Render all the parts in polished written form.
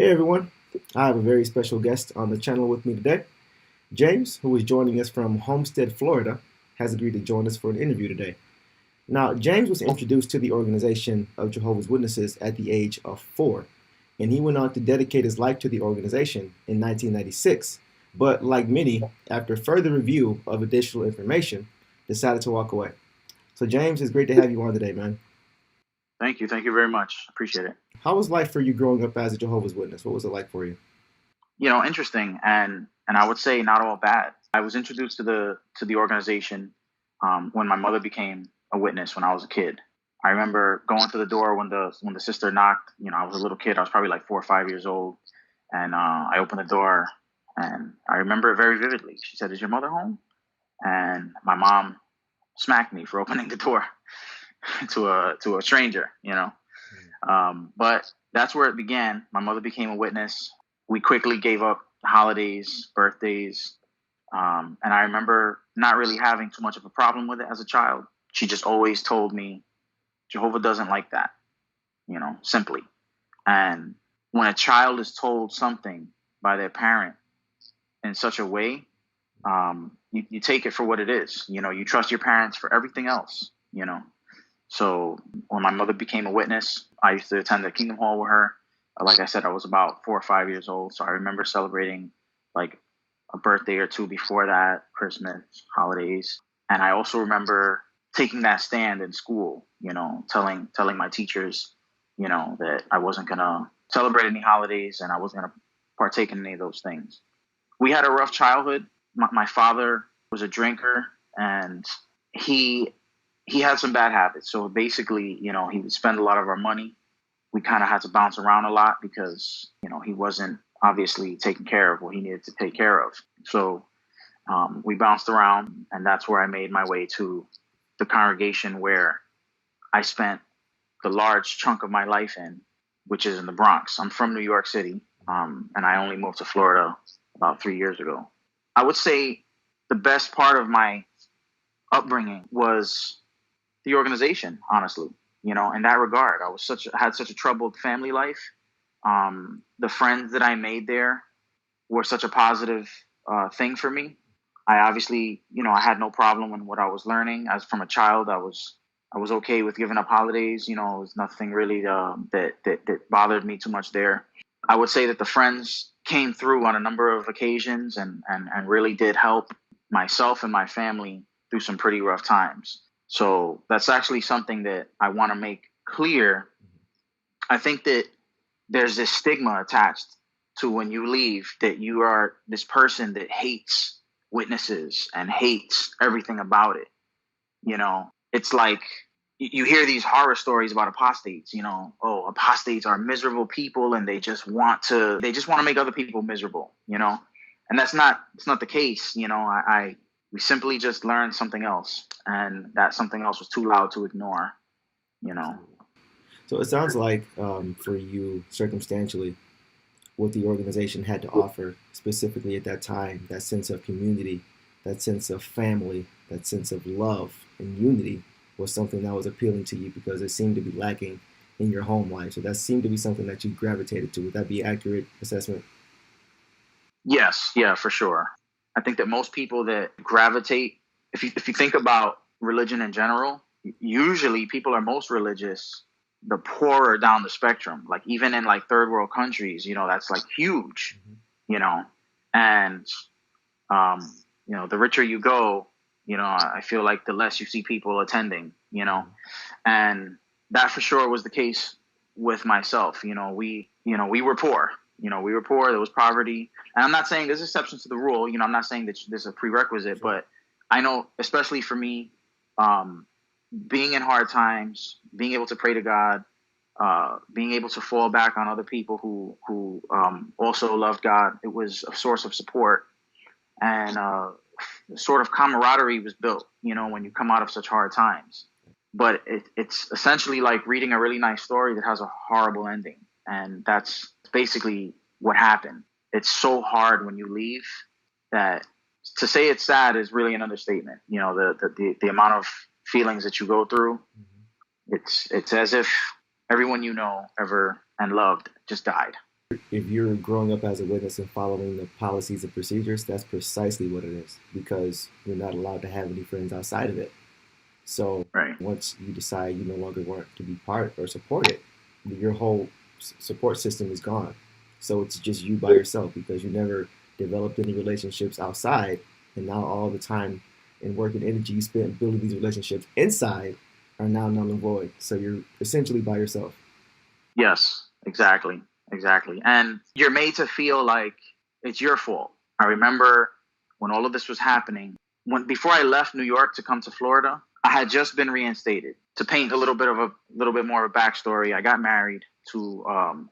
Hey everyone, I have a very special guest on the channel with me today. James, who is joining us from Homestead, Florida, has agreed to join us for an interview today. Now, James was introduced to the organization of Jehovah's Witnesses at the age of 4, and he went on to dedicate his life to the organization in 1996. But like many, after further review of additional information, decided to walk away. So, James, it's great to have you on today, man. Thank you. Thank you very much. Appreciate it. How was life for you growing up as a Jehovah's Witness? What was it like for you? Interesting, and I would say not all bad. I was introduced to the organization when my mother became a witness when I was a kid. I remember going to the door when the sister knocked. I was a little kid. I was probably like 4 or 5 years old, and I opened the door, and I remember it very vividly. She said, "Is your mother home?" And my mom smacked me for opening the door to a stranger. But that's where it began. My mother became a witness. We quickly gave up holidays, birthdays, and I remember not really having too much of a problem with it as a child. She just always told me, Jehovah doesn't like that, simply. And when a child is told something by their parent in such a way, you take it for what it is. You trust your parents for everything else. So when my mother became a witness, I used to attend the Kingdom Hall with her. Like I said, I was about 4 or 5 years old. So I remember celebrating like a birthday or two before that, Christmas, holidays. And I also remember taking that stand in school, telling my teachers, that I wasn't going to celebrate any holidays and I wasn't going to partake in any of those things. We had a rough childhood. My father was a drinker, and he had some bad habits. So basically, he would spend a lot of our money. We kind of had to bounce around a lot because, he wasn't obviously taking care of what he needed to take care of. So we bounced around, and that's where I made my way to the congregation where I spent the large chunk of my life in, which is in the Bronx. I'm from New York City, and I only moved to Florida about 3 years ago. I would say the best part of my upbringing was the organization, honestly. In that regard, had such a troubled family life. The friends that I made there were such a positive thing for me. I obviously, I had no problem with what I was learning. As from a child, I was okay with giving up holidays. It was nothing really that bothered me too much there. I would say that the friends came through on a number of occasions and really did help myself and my family through some pretty rough times. So that's actually something that I want to make clear. I think that there's this stigma attached to when you leave, that you are this person that hates witnesses and hates everything about it. It's like you hear these horror stories about apostates. Apostates are miserable people and they just want to make other people miserable. And it's not the case. We simply just learned something else, and that something else was too loud to ignore. So it sounds like for you, circumstantially, what the organization had to offer, specifically at that time, that sense of community, that sense of family, that sense of love and unity was something that was appealing to you because it seemed to be lacking in your home life. So that seemed to be something that you gravitated to. Would that be an accurate assessment? Yes, yeah, for sure. I think that most people that gravitate, if you think about religion in general, usually people are most religious the poorer down the spectrum. Like even in like third world countries, that's like huge, and the richer you go, I feel like the less you see people attending, and that for sure was the case with myself. We were poor. We were poor. There was poverty. And I'm not saying there's exceptions to the rule. I'm not saying that this is a prerequisite, but I know, especially for me, being in hard times, being able to pray to God, being able to fall back on other people who also loved God, it was a source of support. And sort of camaraderie was built, when you come out of such hard times. But it's essentially like reading a really nice story that has a horrible ending. And that's basically what happened. It's so hard when you leave that to say it's sad is really an understatement. The amount of feelings that you go through, it's as if everyone ever and loved just died. If you're growing up as a witness and following the policies and procedures, that's precisely what it is, because you're not allowed to have any friends outside of it. So Right. once you decide you no longer want to be part or support it, your whole support system is gone. So it's just you by yourself because you never developed any relationships outside, and now all the time and work and energy you spent building these relationships inside are now null and void. So you're essentially by yourself. Yes, exactly. Exactly. And you're made to feel like it's your fault. I remember when all of this was happening, when before I left New York to come to Florida, I had just been reinstated. To paint a little bit more of a backstory, I got married to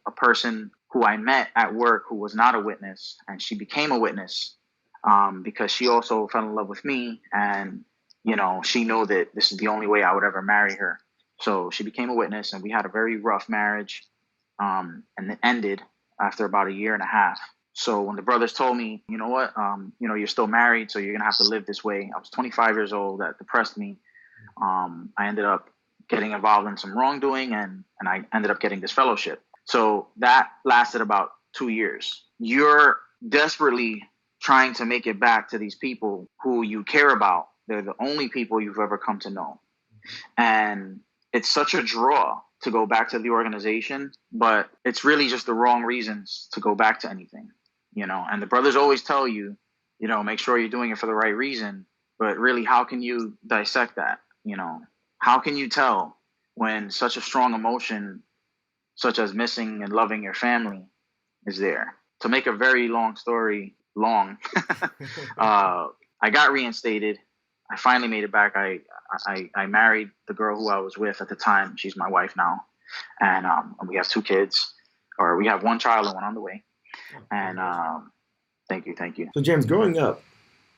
a person who I met at work who was not a witness, and she became a witness because she also fell in love with me, and she knew that this is the only way I would ever marry her. So she became a witness, and we had a very rough marriage, and it ended after about a year and a half. So when the brothers told me, you know what, you're still married, so you're gonna have to live this way. I was 25 years old. That depressed me. I ended up getting involved in some wrongdoing, and I ended up getting this fellowship. So that lasted about 2 years. You're desperately trying to make it back to these people who you care about. They're the only people you've ever come to know. And it's such a draw to go back to the organization, but it's really just the wrong reasons to go back to anything, and the brothers always tell you, make sure you're doing it for the right reason. But really, how can you dissect that? How can you tell when such a strong emotion, such as missing and loving your family, is there? To make a very long story long, I got reinstated. I finally made it back. I married the girl who I was with at the time. She's my wife now, and we have 2 kids, or we have one child and one on the way. And thank you. So, James, growing up,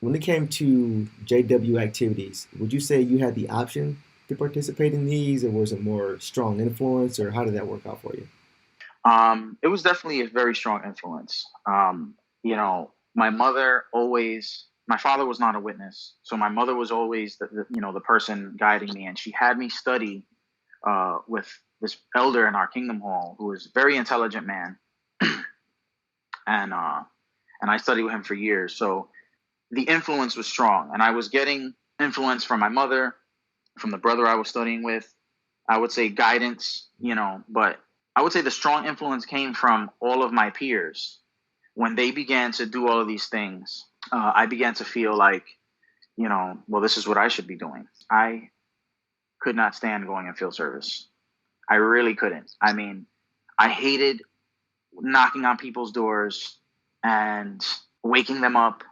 when it came to JW activities, would you say you had the option to participate in these, or was it more strong influence, or how did that work out for you? It was definitely a very strong influence. My mother always. My father was not a witness, so my mother was always the person guiding me, and she had me study with this elder in our kingdom hall who was a very intelligent man, and I studied with him for years. So the influence was strong, and I was getting influence from my mother, from the brother I was studying with. I would say guidance, but I would say the strong influence came from all of my peers. When they began to do all of these things, I began to feel like, well, this is what I should be doing. I could not stand going in field service. I really couldn't. I mean, I hated knocking on people's doors and waking them up.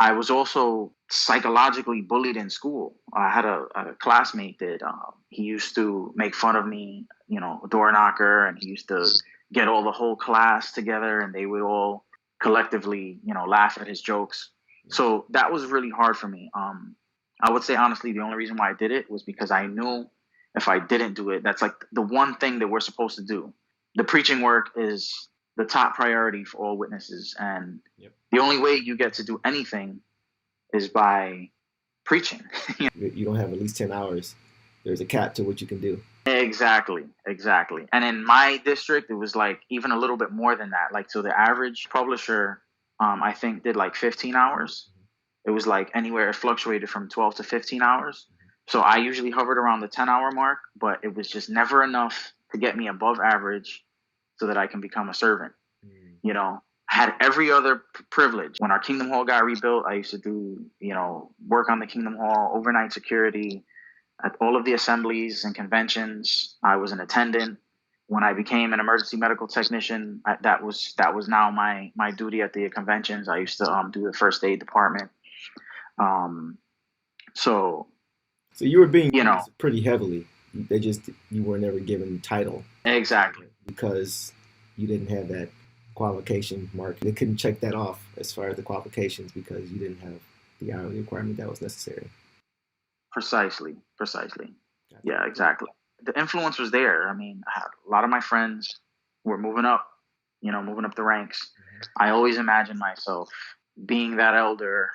I was also psychologically bullied in school. I had a classmate that he used to make fun of me, a door knocker, and he used to get all the whole class together, and they would all collectively, laugh at his jokes. So that was really hard for me. I would say honestly, the only reason why I did it was because I knew if I didn't do it, that's like the one thing that we're supposed to do. The preaching work is the top priority for all witnesses, and the only way you get to do anything is by preaching. You don't have at least 10 hours. There's a cap to what you can do. Exactly. And in my district, it was like even a little bit more than that. Like, so the average publisher, I think, did like 15 hours. It was like anywhere, it fluctuated from 12 to 15 hours. So I usually hovered around the 10-hour mark, but it was just never enough to get me above average so that I can become a servant. I had every other privilege. When our Kingdom Hall got rebuilt, I used to do, work on the Kingdom Hall, overnight security, at all of the assemblies and conventions. I was an attendant. When I became an emergency medical technician, that was now my duty at the conventions. I used to do the first aid department. So you were being used pretty heavily. You were never given title. Exactly. Because you didn't have that qualification mark. They couldn't check that off as far as the qualifications because you didn't have the hourly requirement that was necessary. Precisely. Yeah, exactly. The influence was there. I mean, I had a lot of my friends were moving up the ranks. I always imagined myself being that elder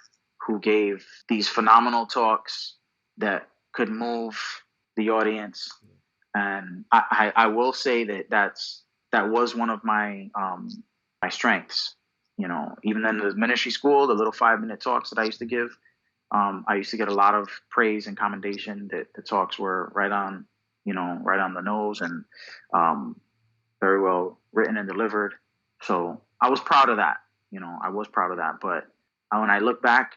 who gave these phenomenal talks that could move the audience. And I will say that was one of my my strengths. Even in the ministry school, the little 5-minute talks that I used to give, I used to get a lot of praise and commendation that the talks were right on, right on the nose, and very well written and delivered. So I was proud of that. I was proud of that. But when I look back,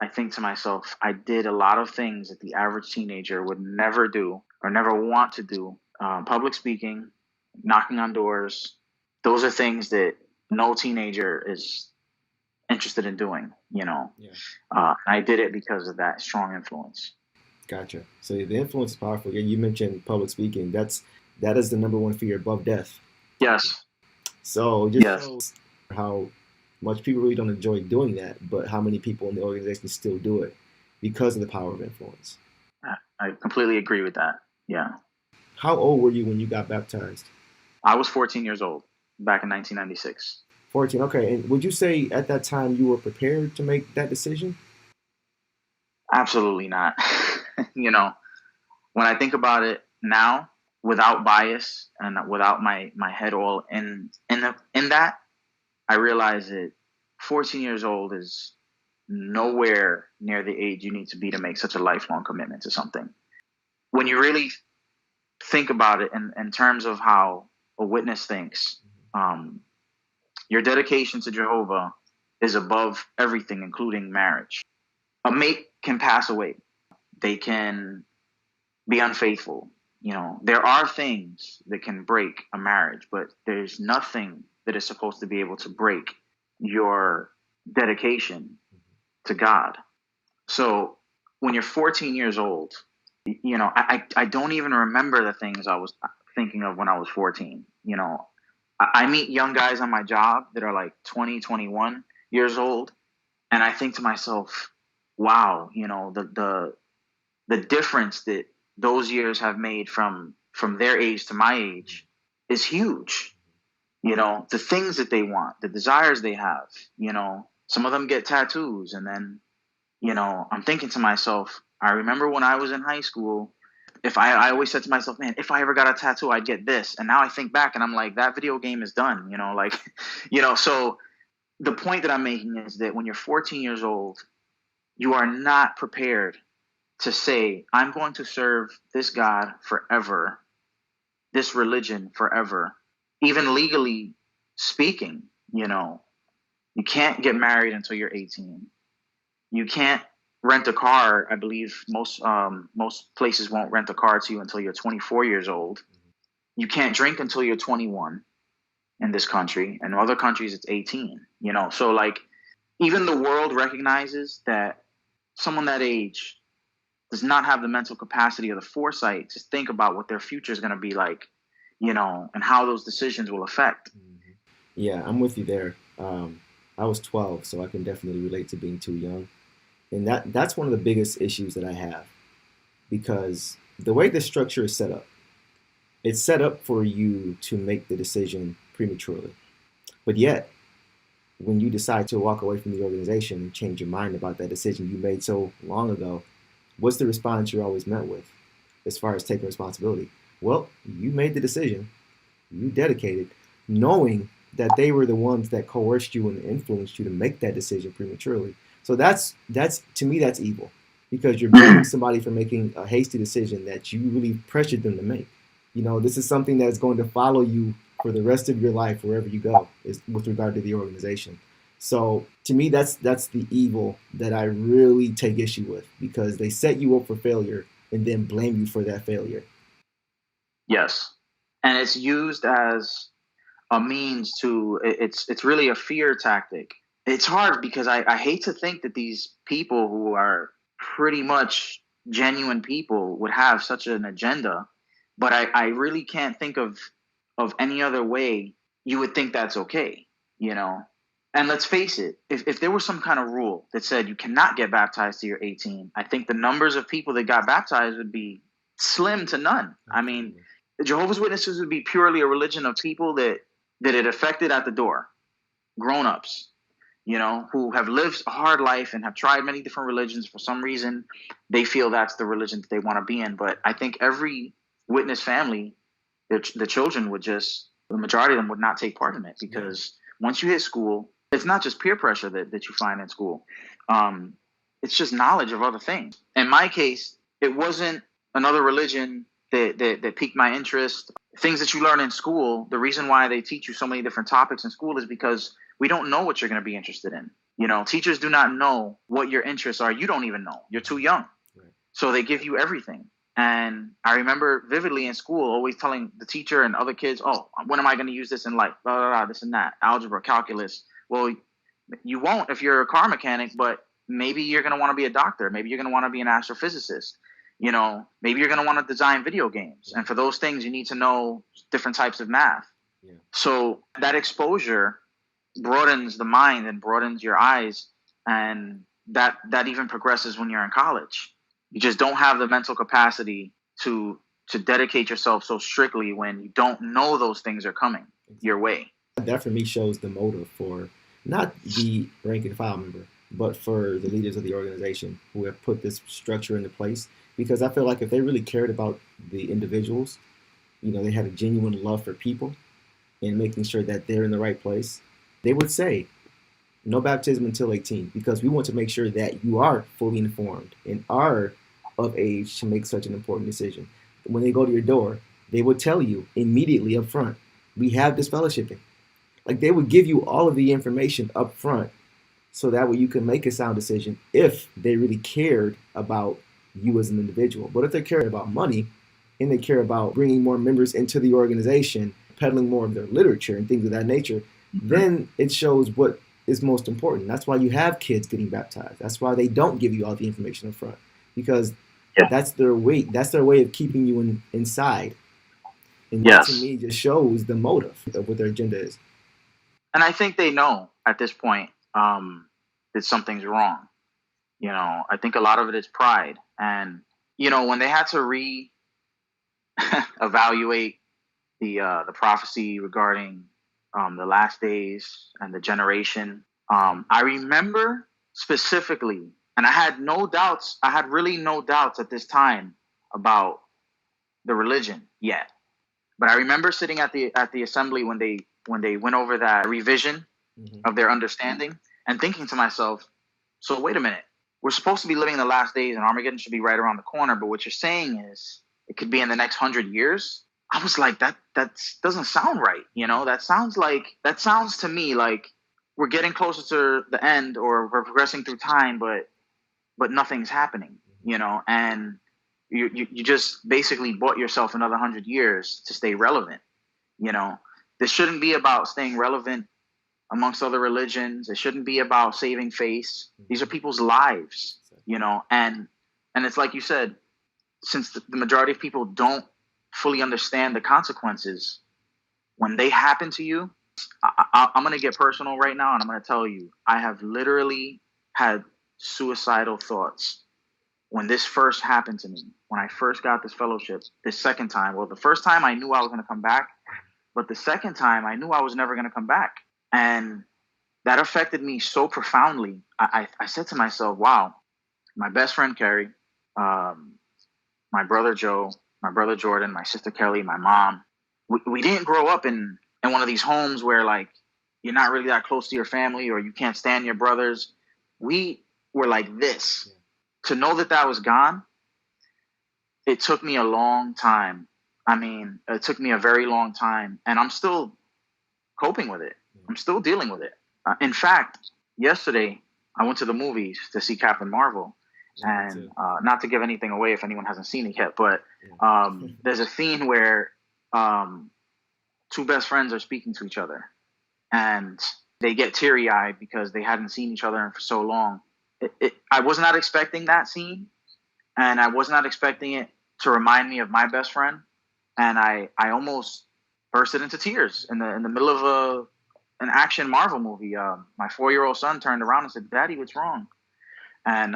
I think to myself, I did a lot of things that the average teenager would never do or never want to do. Public speaking, knocking on doors, those are things that no teenager is interested in doing, Yeah. I did it because of that strong influence. Gotcha. So the influence is powerful. Yeah, you mentioned public speaking. That is the number one fear above death. Yes. So it just shows how much people really don't enjoy doing that, but how many people in the organization still do it because of the power of influence. I completely agree with that. Yeah. How old were you when you got baptized? I was 14 years old back in 1996. 14. Okay. And would you say at that time you were prepared to make that decision? Absolutely not. When I think about it now, without bias and without my head all in that, I realize that 14 years old is nowhere near the age you need to be to make such a lifelong commitment to something. When you really think about it in terms of how a witness thinks, your dedication to Jehovah is above everything, including marriage. A mate can pass away. They can be unfaithful. There are things that can break a marriage, but there's nothing that is supposed to be able to break your dedication to God. So when you're 14 years old, I don't even remember the things I was thinking of when I was 14. I meet young guys on my job that are like 20, 21 years old, and I think to myself, wow, the difference that those years have made from their age to my age is huge. The things that they want, the desires they have, some of them get tattoos. And then, I'm thinking to myself, I remember when I was in high school, if I always said to myself, man, if I ever got a tattoo, I'd get this. And now I think back and I'm like, that video game is done, so the point that I'm making is that when you're 14 years old, you are not prepared to say, I'm going to serve this God forever, this religion forever. Even legally speaking, you can't get married until you're 18. You can't rent a car. I believe most places won't rent a car to you until you're 24 years old. You can't drink until you're 21 in this country. In other countries, it's 18. So like even the world recognizes that someone that age does not have the mental capacity or the foresight to think about what their future is going to be like, and how those decisions will affect. Yeah, I'm with you there. I was 12, so I can definitely relate to being too young. And that's one of the biggest issues that I have, because the way the structure is set up, it's set up for you to make the decision prematurely. But yet, when you decide to walk away from the organization and change your mind about that decision you made so long ago, what's the response you're always met with as far as taking responsibility? Well, you made the decision, you dedicated, knowing that they were the ones that coerced you and influenced you to make that decision prematurely. So that's to me, that's evil, because you're blaming somebody for making a hasty decision that you really pressured them to make. This is something that's going to follow you for the rest of your life wherever you go, is with regard to the organization. So to me, that's the evil that I really take issue with, because they set you up for failure and then blame you for that failure. Yes, and it's used as a means to. It's really a fear tactic. It's hard because I hate to think that these people who are pretty much genuine people would have such an agenda, but I really can't think of any other way you would think that's okay, And let's face it, if there was some kind of rule that said you cannot get baptized till you're 18, I think the numbers of people that got baptized would be slim to none. I mean, the Jehovah's Witnesses would be purely a religion of people that it affected at the door, grown-ups, who have lived a hard life and have tried many different religions. For some reason, they feel that's the religion that they want to be in. But I think every witness family, the children would the majority of them would not take part in it, because once you hit school, it's not just peer pressure that you find in school. It's just knowledge of other things. In my case, it wasn't another religion that piqued my interest. Things that you learn in school, the reason why they teach you so many different topics in school is because we don't know what you're going to be interested in. Teachers do not know what your interests are. You don't even know. You're too young. Right. So they give you everything. And I remember vividly in school always telling the teacher and other kids, oh, when am I going to use this in life? Blah, blah, blah, this and that, algebra, calculus. Well, you won't if you're a car mechanic, but maybe you're going to want to be a doctor. Maybe you're going to want to be an astrophysicist. Maybe you're going to want to design video games. And for those things, you need to know different types of math. Yeah. So that exposure broadens the mind and broadens your eyes. And that even progresses when you're in college. You just don't have the mental capacity to dedicate yourself so strictly when you don't know those things are coming your way. That for me shows the motive for not the rank and file member, but for the leaders of the organization who have put this structure into place. Because I feel like if they really cared about the individuals, they had a genuine love for people and making sure that they're in the right place, they would say, no baptism until 18, because we want to make sure that you are fully informed and are of age to make such an important decision. When they go to your door, they would tell you immediately up front, we have this fellowshipping. Like they would give you all of the information up front so that way you can make a sound decision if they really cared about you as an individual. But if they care about money and they care about bringing more members into the organization, peddling more of their literature and things of that nature, then it shows what is most important. That's why you have kids getting baptized. That's why they don't give you all the information up front, because that's their way. That's their way of keeping you inside. And that to me just shows the motive of what their agenda is. And I think they know at this point that something's wrong. I think a lot of it is pride. And, when they had to evaluate the prophecy regarding the last days and the generation, I remember specifically, and I had really no doubts at this time about the religion yet. But I remember sitting at the assembly when they went over that revision of their understanding and thinking to myself, so wait a minute, we're supposed to be living in the last days and Armageddon should be right around the corner. But what you're saying is it could be in the next 100 years. I was like, that doesn't sound right. That sounds to me like we're getting closer to the end or we're progressing through time, but nothing's happening, and you just basically bought yourself another 100 years to stay relevant. This shouldn't be about staying relevant amongst other religions. It shouldn't be about saving face. These are people's lives, and it's like you said, since the majority of people don't fully understand the consequences when they happen to you. I'm going to get personal right now, and I'm going to tell you, I have literally had suicidal thoughts when this first happened to me. When I first got this fellowship, this second time, well, the first time I knew I was going to come back, but the second time I knew I was never going to come back. And that affected me so profoundly. I said to myself, wow, my best friend, Carrie, my brother, Joe, my brother, Jordan, my sister, Kelly, my mom, we didn't grow up in one of these homes where like you're not really that close to your family or you can't stand your brothers. We were like this. Yeah. To know that was gone, it took me a long time. I mean, it took me a very long time, and I'm still coping with it. I'm still dealing with it. In fact, yesterday I went to the movies to see Captain Marvel, and not to give anything away if anyone hasn't seen it yet, but there's a scene where two best friends are speaking to each other, and they get teary-eyed because they hadn't seen each other for so long. I was not expecting that scene, and I was not expecting it to remind me of my best friend, and I almost bursted into tears in the middle of an action Marvel movie. My 4-year-old son turned around and said, "Daddy, what's wrong?" And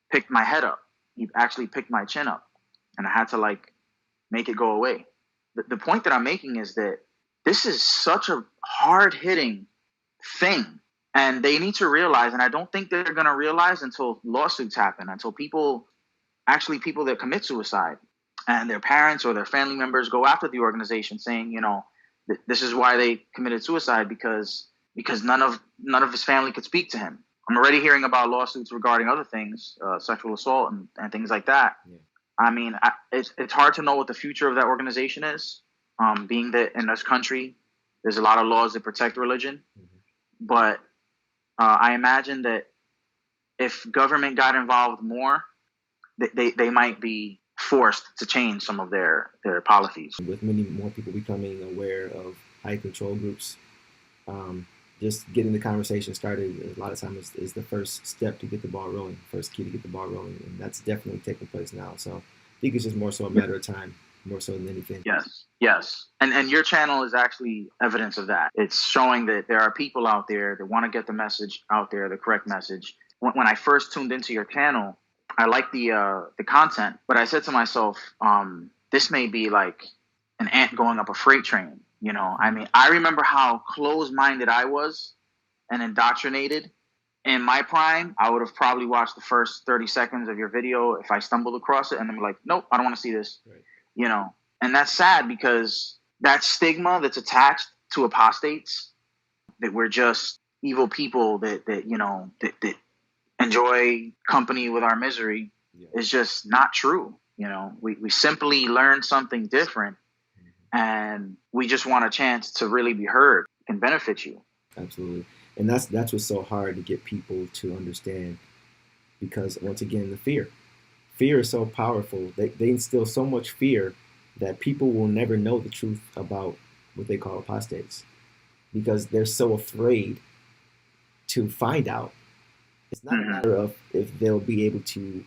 picked my head up. He actually picked my chin up, and I had to make it go away. The point that I'm making is that this is such a hard-hitting thing. And they need to realize, and I don't think they're going to realize until lawsuits happen, until people that commit suicide and their parents or their family members go after the organization saying, This is why they committed suicide, because none of his family could speak to him. I'm already hearing about lawsuits regarding other things, sexual assault and things like that. Yeah. I mean, it's hard to know what the future of that organization is, being that in this country, there's a lot of laws that protect religion. Mm-hmm. But I imagine that if government got involved more, they might be forced to change some of their policies. With many more people becoming aware of high control groups, just getting the conversation started a lot of times is the first step to get the ball rolling, first key to get the ball rolling, and that's definitely taking place now. So I think it's just more so a matter of time, more so than anything. Yes. And your channel is actually evidence of that. It's showing that there are people out there that want to get the message out there, the correct message. When I first tuned into your channel, I liked the content, but I said to myself, this may be like an ant going up a freight train. You know, I mean, I remember how close-minded I was and indoctrinated. In my prime, I would have probably watched the first 30 seconds of your video if I stumbled across it, and then be like, nope, I don't want to see this. Right. You know, and that's sad, because that stigma that's attached to apostates, that we're just evil people that enjoy company with our misery, is just not true. You know, we simply learned something different, and we just want a chance to really be heard and benefit you. Absolutely. And that's what's so hard to get people to understand, because once again, the fear is so powerful. They instill so much fear that people will never know the truth about what they call apostates, because they're so afraid to find out. It's not a matter of if they'll be able to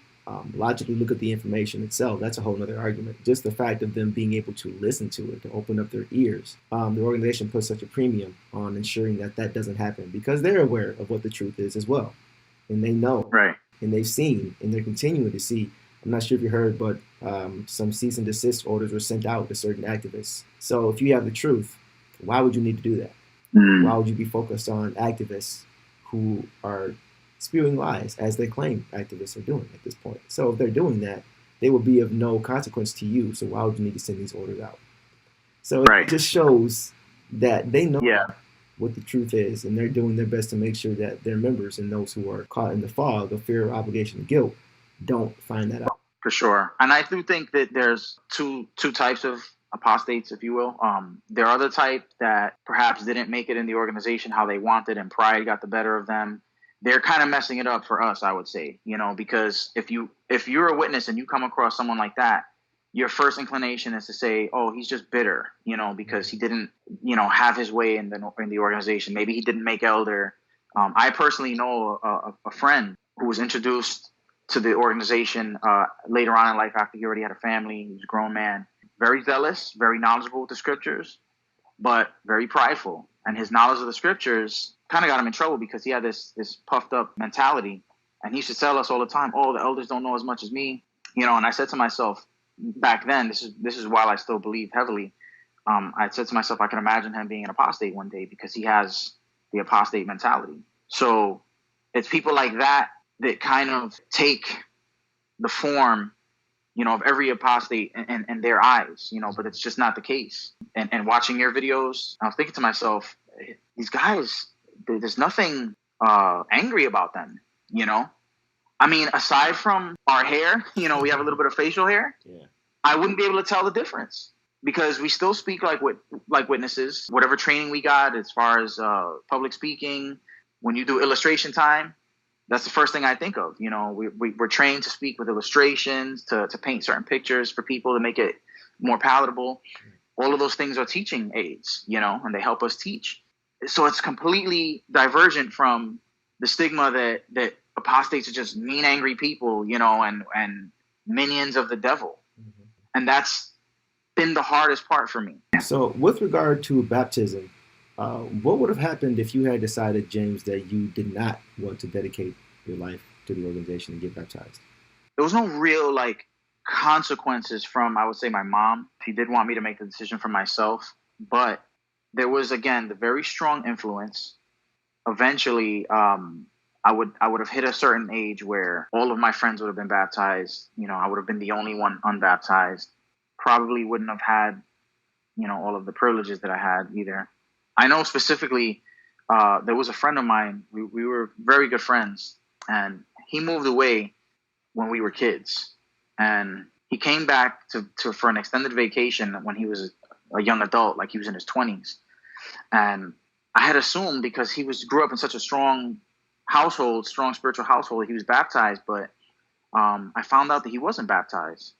logically look at the information itself. That's a whole other argument. Just the fact of them being able to listen to it, to open up their ears. The organization puts such a premium on ensuring that that doesn't happen, because they're aware of what the truth is as well. And they know. Right. And they've seen, and they're continuing to see. I'm not sure if you heard, but some cease and desist orders were sent out to certain activists. So if you have the truth, why would you need to do that? Why would you be focused on activists who are spewing lies, as they claim activists are doing at this point? So if they're doing that, they will be of no consequence to you. So why would you need to send these orders out? So it just shows that they know what the truth is, and they're doing their best to make sure that their members and those who are caught in the fog of fear, obligation, and guilt don't find that out. For sure. And I do think that there's two types of apostates, if you will. There are the type that perhaps didn't make it in the organization how they wanted, and pride got the better of them. They're kind of messing it up for us, I would say, you know, because if you're a witness and you come across someone like that, your first inclination is to say, oh, he's just bitter, you know, because he didn't, you know, have his way in the organization. Maybe he didn't make elder. I personally know a friend who was introduced to the organization later on in life, after he already had a family. He was a grown man, very zealous, very knowledgeable with the scriptures, but very prideful. And his knowledge of the scriptures kind of got him in trouble, because he had this puffed up mentality. And he used to tell us all the time, oh, the elders don't know as much as me, you know. And I said to myself back then, this is while I still believe heavily, I said to myself, I can imagine him being an apostate one day, because he has the apostate mentality. So it's people like that kind of take the form, you know, of every apostate in their eyes, you know, but it's just not the case. And watching your videos, I was thinking to myself, these guys, there's nothing angry about them, you know? I mean, aside from our hair, you know, we have a little bit of facial hair. Yeah. I wouldn't be able to tell the difference, because we still speak like witnesses. Whatever training we got as far as public speaking, when you do illustration time, that's the first thing I think of. You know, we're trained to speak with illustrations, to paint certain pictures for people to make it more palatable. All of those things are teaching aids, you know, and they help us teach. So it's completely divergent from the stigma that apostates are just mean, angry people, you know, and minions of the devil. Mm-hmm. And that's been the hardest part for me. So with regard to baptism, what would have happened if you had decided, James, that you did not want to dedicate your life to the organization and get baptized? There was no real consequences from, I would say, my mom. She did want me to make the decision for myself, but there was, again, the very strong influence. Eventually, I would have hit a certain age where all of my friends would have been baptized. You know, I would have been the only one unbaptized. Probably wouldn't have had all of the privileges that I had either. I know specifically, there was a friend of mine. We were very good friends, and he moved away when we were kids, and he came back to for an extended vacation when he was a young adult, like he was in his 20s. And I had assumed, because he grew up in such a strong household, strong spiritual household, he was baptized, but I found out that he wasn't baptized.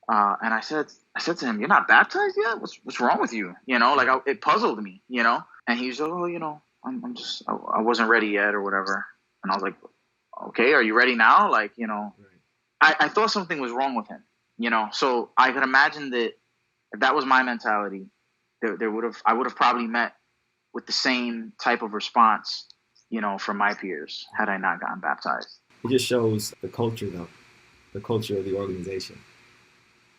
And I said to him, "You're not baptized yet? What's wrong with you?" It puzzled me, And he was like, "Oh, I wasn't ready yet or whatever." And I was like, "Okay, are you ready now?" I thought something was wrong with him, So I could imagine that if that was my mentality, I would have probably met with the same type of response, from my peers had I not gotten baptized. It just shows the culture, though, the culture of the organization.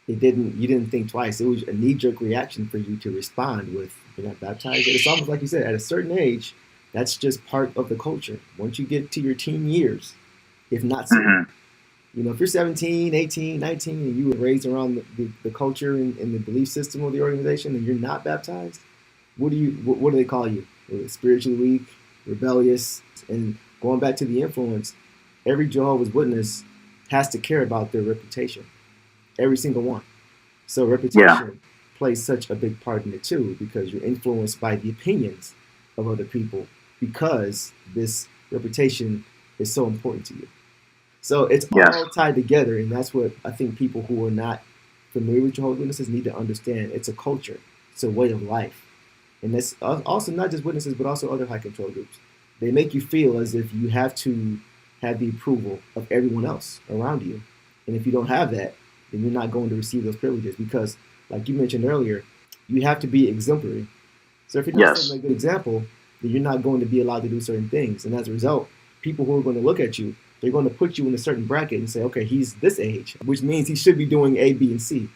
You didn't think twice. It was a knee-jerk reaction for you to respond with, "You're not baptized." It's almost like you said, at a certain age, that's just part of the culture. Once you get to your teen years, if not sooner, if you're 17, 18, 19, and you were raised around the culture and the belief system of the organization, and you're not baptized, what do they call you? Spiritually weak, rebellious. And going back to the influence, every Jehovah's Witness has to care about their reputation. Every single one. So reputation plays such a big part in it too, because you're influenced by the opinions of other people, because this reputation is so important to you. So it's all tied together, and that's what I think people who are not familiar with Jehovah's Witnesses need to understand. It's a culture. It's a way of life. And that's also not just witnesses, but also other high control groups. They make you feel as if you have to have the approval of everyone else around you. And if you don't have that, then you're not going to receive those privileges, because, like you mentioned earlier, you have to be exemplary. So if you're not setting a good example, then you're not going to be allowed to do certain things. And as a result, people who are going to look at you, they're going to put you in a certain bracket and say, "Okay, he's this age, which means he should be doing A, B, and C."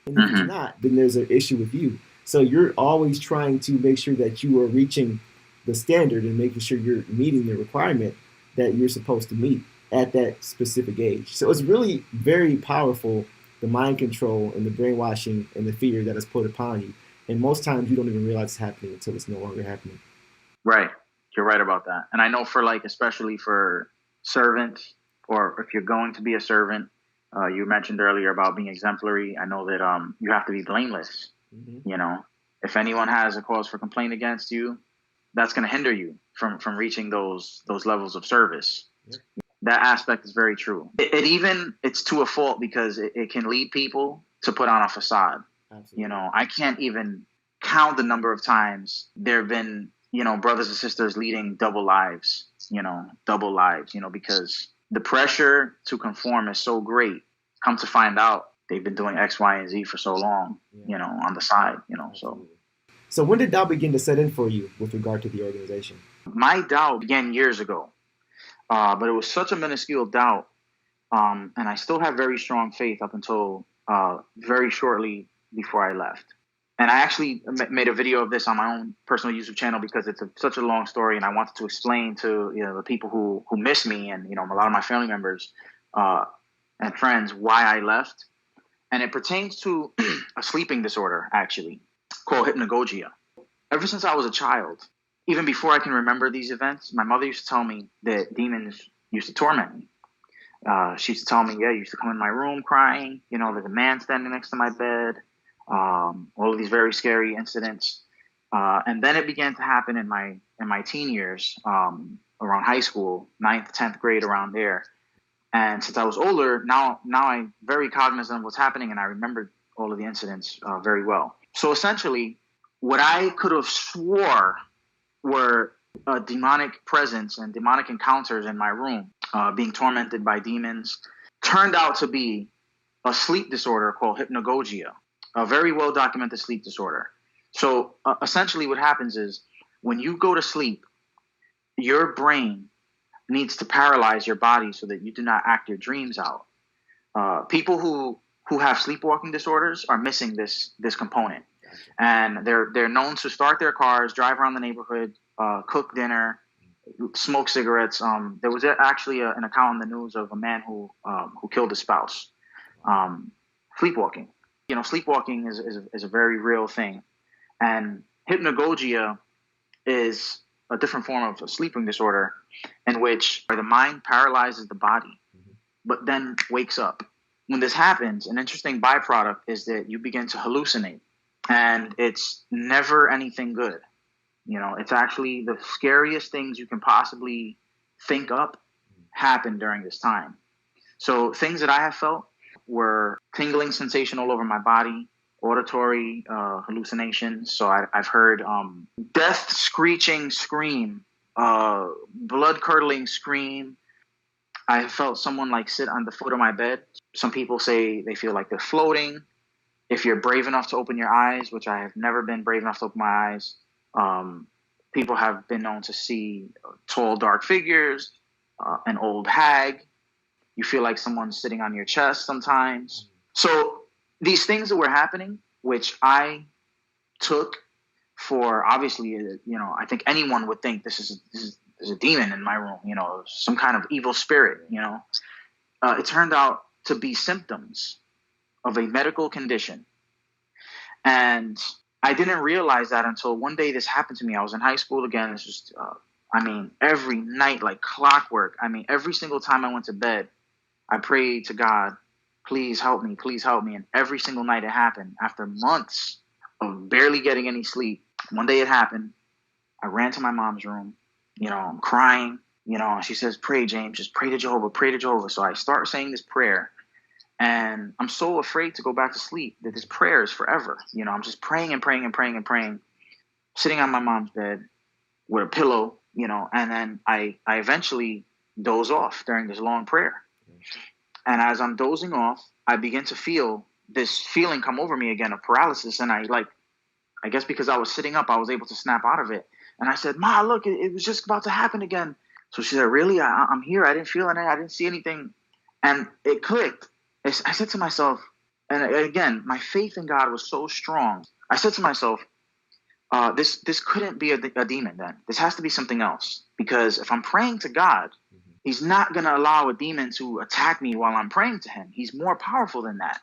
And if he's not, then there's an issue with you. So you're always trying to make sure that you are reaching the standard and making sure you're meeting the requirement that you're supposed to meet at that specific age. So it's really very powerful, the mind control and the brainwashing and the fear that is put upon you. And most times you don't even realize it's happening until it's no longer happening. Right. You're right about that. And I know especially for servants, or if you're going to be a servant, you mentioned earlier about being exemplary. I know that you have to be blameless. If anyone has a cause for complaint against you, that's going to hinder you from reaching those levels of service. That aspect is very true. It's to a fault, because it can lead people to put on a facade. Absolutely. I can't even count the number of times there have been, brothers and sisters leading double lives, because the pressure to conform is so great. Come to find out, they've been doing X, Y, and Z for so long, on the side, So when did doubt begin to set in for you with regard to the organization? My doubt began years ago, but it was such a minuscule doubt, and I still have very strong faith up until very shortly before I left. And I actually made a video of this on my own personal YouTube channel, because it's such a long story, and I wanted to explain to the people who miss me, and a lot of my family members and friends, why I left. And it pertains to a sleeping disorder, actually, called hypnagogia. Ever since I was a child, even before I can remember these events, my mother used to tell me that demons used to torment me. She used to tell me, you used to come in my room crying, there's a man standing next to my bed, all of these very scary incidents. And then it began to happen in my teen years, around high school, 9th, 10th grade, around there. And since I was older, now I'm very cognizant of what's happening, and I remember all of the incidents very well. So essentially, what I could have swore were a demonic presence and demonic encounters in my room, being tormented by demons, turned out to be a sleep disorder called hypnagogia, a very well-documented sleep disorder. So essentially what happens is, when you go to sleep, your brain needs to paralyze your body so that you do not act your dreams out. People who have sleepwalking disorders are missing this component. And they're known to start their cars, drive around the neighborhood, cook dinner, smoke cigarettes. There was actually an account in the news of a man who killed his spouse, sleepwalking. Sleepwalking is a very real thing. And hypnagogia is a different form of a sleeping disorder in which the mind paralyzes the body, but then wakes up. When this happens, an interesting byproduct is that you begin to hallucinate, and it's never anything good. It's actually the scariest things you can possibly think up happen during this time. So things that I have felt were tingling sensation all over my body, auditory hallucinations. So I've heard death screeching scream, blood curdling scream. I felt someone like sit on the foot of my bed. Some people say they feel like they're floating. If you're brave enough to open your eyes, which I have never been brave enough to open my eyes, people have been known to see tall, dark figures, an old hag. You feel like someone's sitting on your chest sometimes. So these things that were happening, which I took for, obviously, I think anyone would think this is a demon in my room, some kind of evil spirit, it turned out to be symptoms of a medical condition. And I didn't realize that until one day this happened to me. I was in high school again. It's just, every night, like clockwork. Every single time I went to bed, I prayed to God, please help me, please help me. And every single night it happened. After months of barely getting any sleep, one day it happened. I ran to my mom's room. I'm crying. She says, pray, James, just pray to Jehovah, pray to Jehovah. So I start saying this prayer. And I'm so afraid to go back to sleep that this prayer is forever. I'm just praying and praying and praying and praying, sitting on my mom's bed with a pillow, and then I eventually doze off during this long prayer. And as I'm dozing off, I begin to feel this feeling come over me again of paralysis. And I guess because I was sitting up, I was able to snap out of it. And I said, Ma, look, it was just about to happen again. So she said, really? I'm here. I didn't feel anything. I didn't see anything. And it clicked. I said to myself, and again, my faith in God was so strong. I said to myself, this couldn't be a demon then. This has to be something else. Because if I'm praying to God, He's not going to allow a demon to attack me while I'm praying to Him. He's more powerful than that.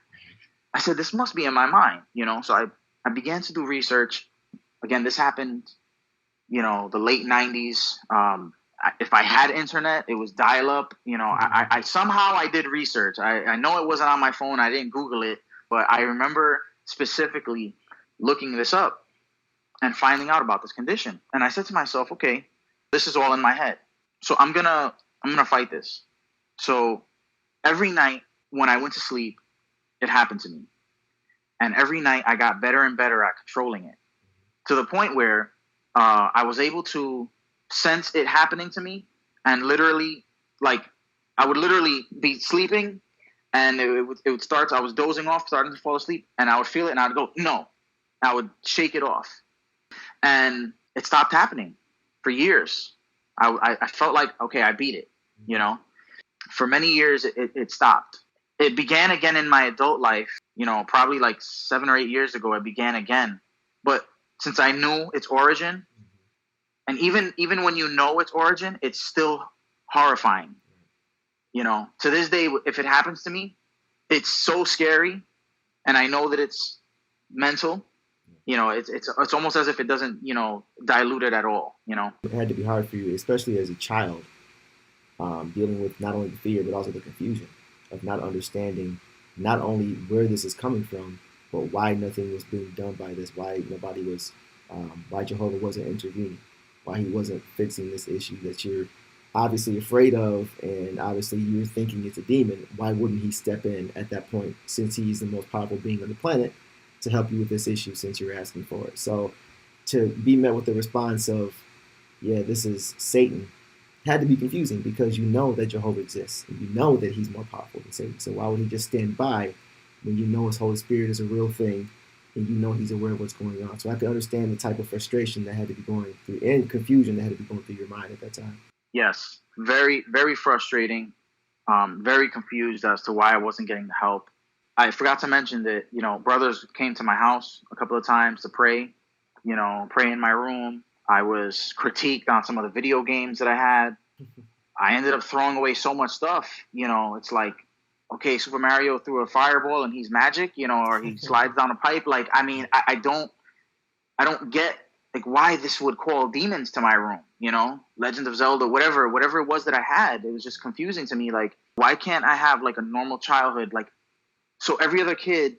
I said, this must be in my mind, So I began to do research. Again, this happened, the late 90s. If I had internet, it was dial-up. I somehow I did research. I know it wasn't on my phone. I didn't Google it. But I remember specifically looking this up and finding out about this condition. And I said to myself, okay, this is all in my head. So I'm gonna fight this. So every night when I went to sleep, it happened to me. And every night I got better and better at controlling it, to the point where I was able to sense it happening to me, and literally, I would literally be sleeping, and it would start. I was dozing off, starting to fall asleep, and I would feel it, and I'd go, no. I would shake it off, and it stopped happening for years. I felt like, okay, I beat it. For many years it stopped. It began again in my adult life. Probably like 7 or 8 years ago, it began again. But since I knew its origin, and even when you know its origin, it's still horrifying. To this day, if it happens to me, it's so scary, and I know that it's mental. It's almost as if it doesn't, dilute it at all. It had to be hard for you, especially as a child, dealing with not only the fear but also the confusion of not understanding not only where this is coming from, but why nothing was being done by this, why nobody was, why Jehovah wasn't intervening, why He wasn't fixing this issue that you're obviously afraid of, and obviously you're thinking it's a demon. Why wouldn't He step in at that point, since He's the most powerful being on the planet, to help you with this issue, since you're asking for it? So to be met with the response of, yeah, this is Satan, had to be confusing, because you know that Jehovah exists, and you know that He's more powerful than Satan. So why would He just stand by when you know His Holy Spirit is a real thing, and you know He's aware of what's going on? So I can understand the type of frustration that had to be going through, and confusion that had to be going through your mind at that time. Yes, very, very frustrating, very confused as to why I wasn't getting the help. I forgot to mention that, brothers came to my house a couple of times to pray, pray in my room. I was critiqued on some of the video games that I had. I ended up throwing away so much stuff. It's like, okay, Super Mario threw a fireball and he's magic, or he slides down a pipe. Like, I mean, I don't get like why this would call demons to my room, Legend of Zelda, whatever it was that I had. It was just confusing to me. Like, why can't I have like a normal childhood? Like, so every other kid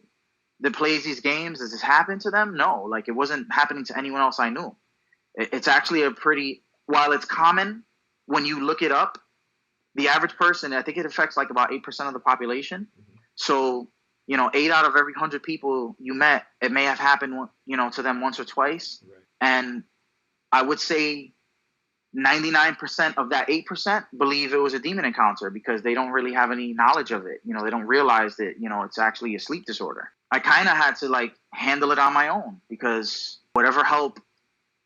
that plays these games, does this happen to them? No, like it wasn't happening to anyone else I knew. It's actually while it's common when you look it up, the average person, I think it affects like about 8% of the population. So, 8 out of every 100 people you met, it may have happened, to them once or twice. Right. And I would say 99% of that 8% believe it was a demon encounter because they don't really have any knowledge of it. They don't realize that, it's actually a sleep disorder. I kind of had to like handle it on my own because whatever help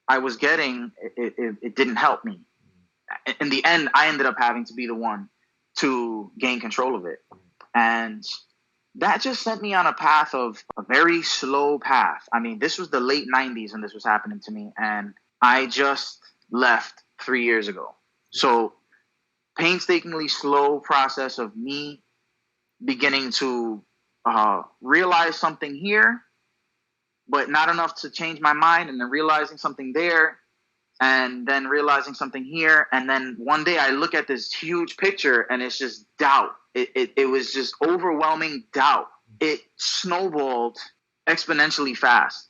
I was getting, it didn't help me. In the end, I ended up having to be the one to gain control of it. And that just sent me on a path of a very slow path. I mean, this was the late 90s when this was happening to me. And I just left 3 years ago. So painstakingly slow process of me beginning to realize something here, but not enough to change my mind, and then realizing something there, and then realizing something here. And then one day I look at this huge picture and it's just doubt. It was just overwhelming doubt. It snowballed exponentially fast.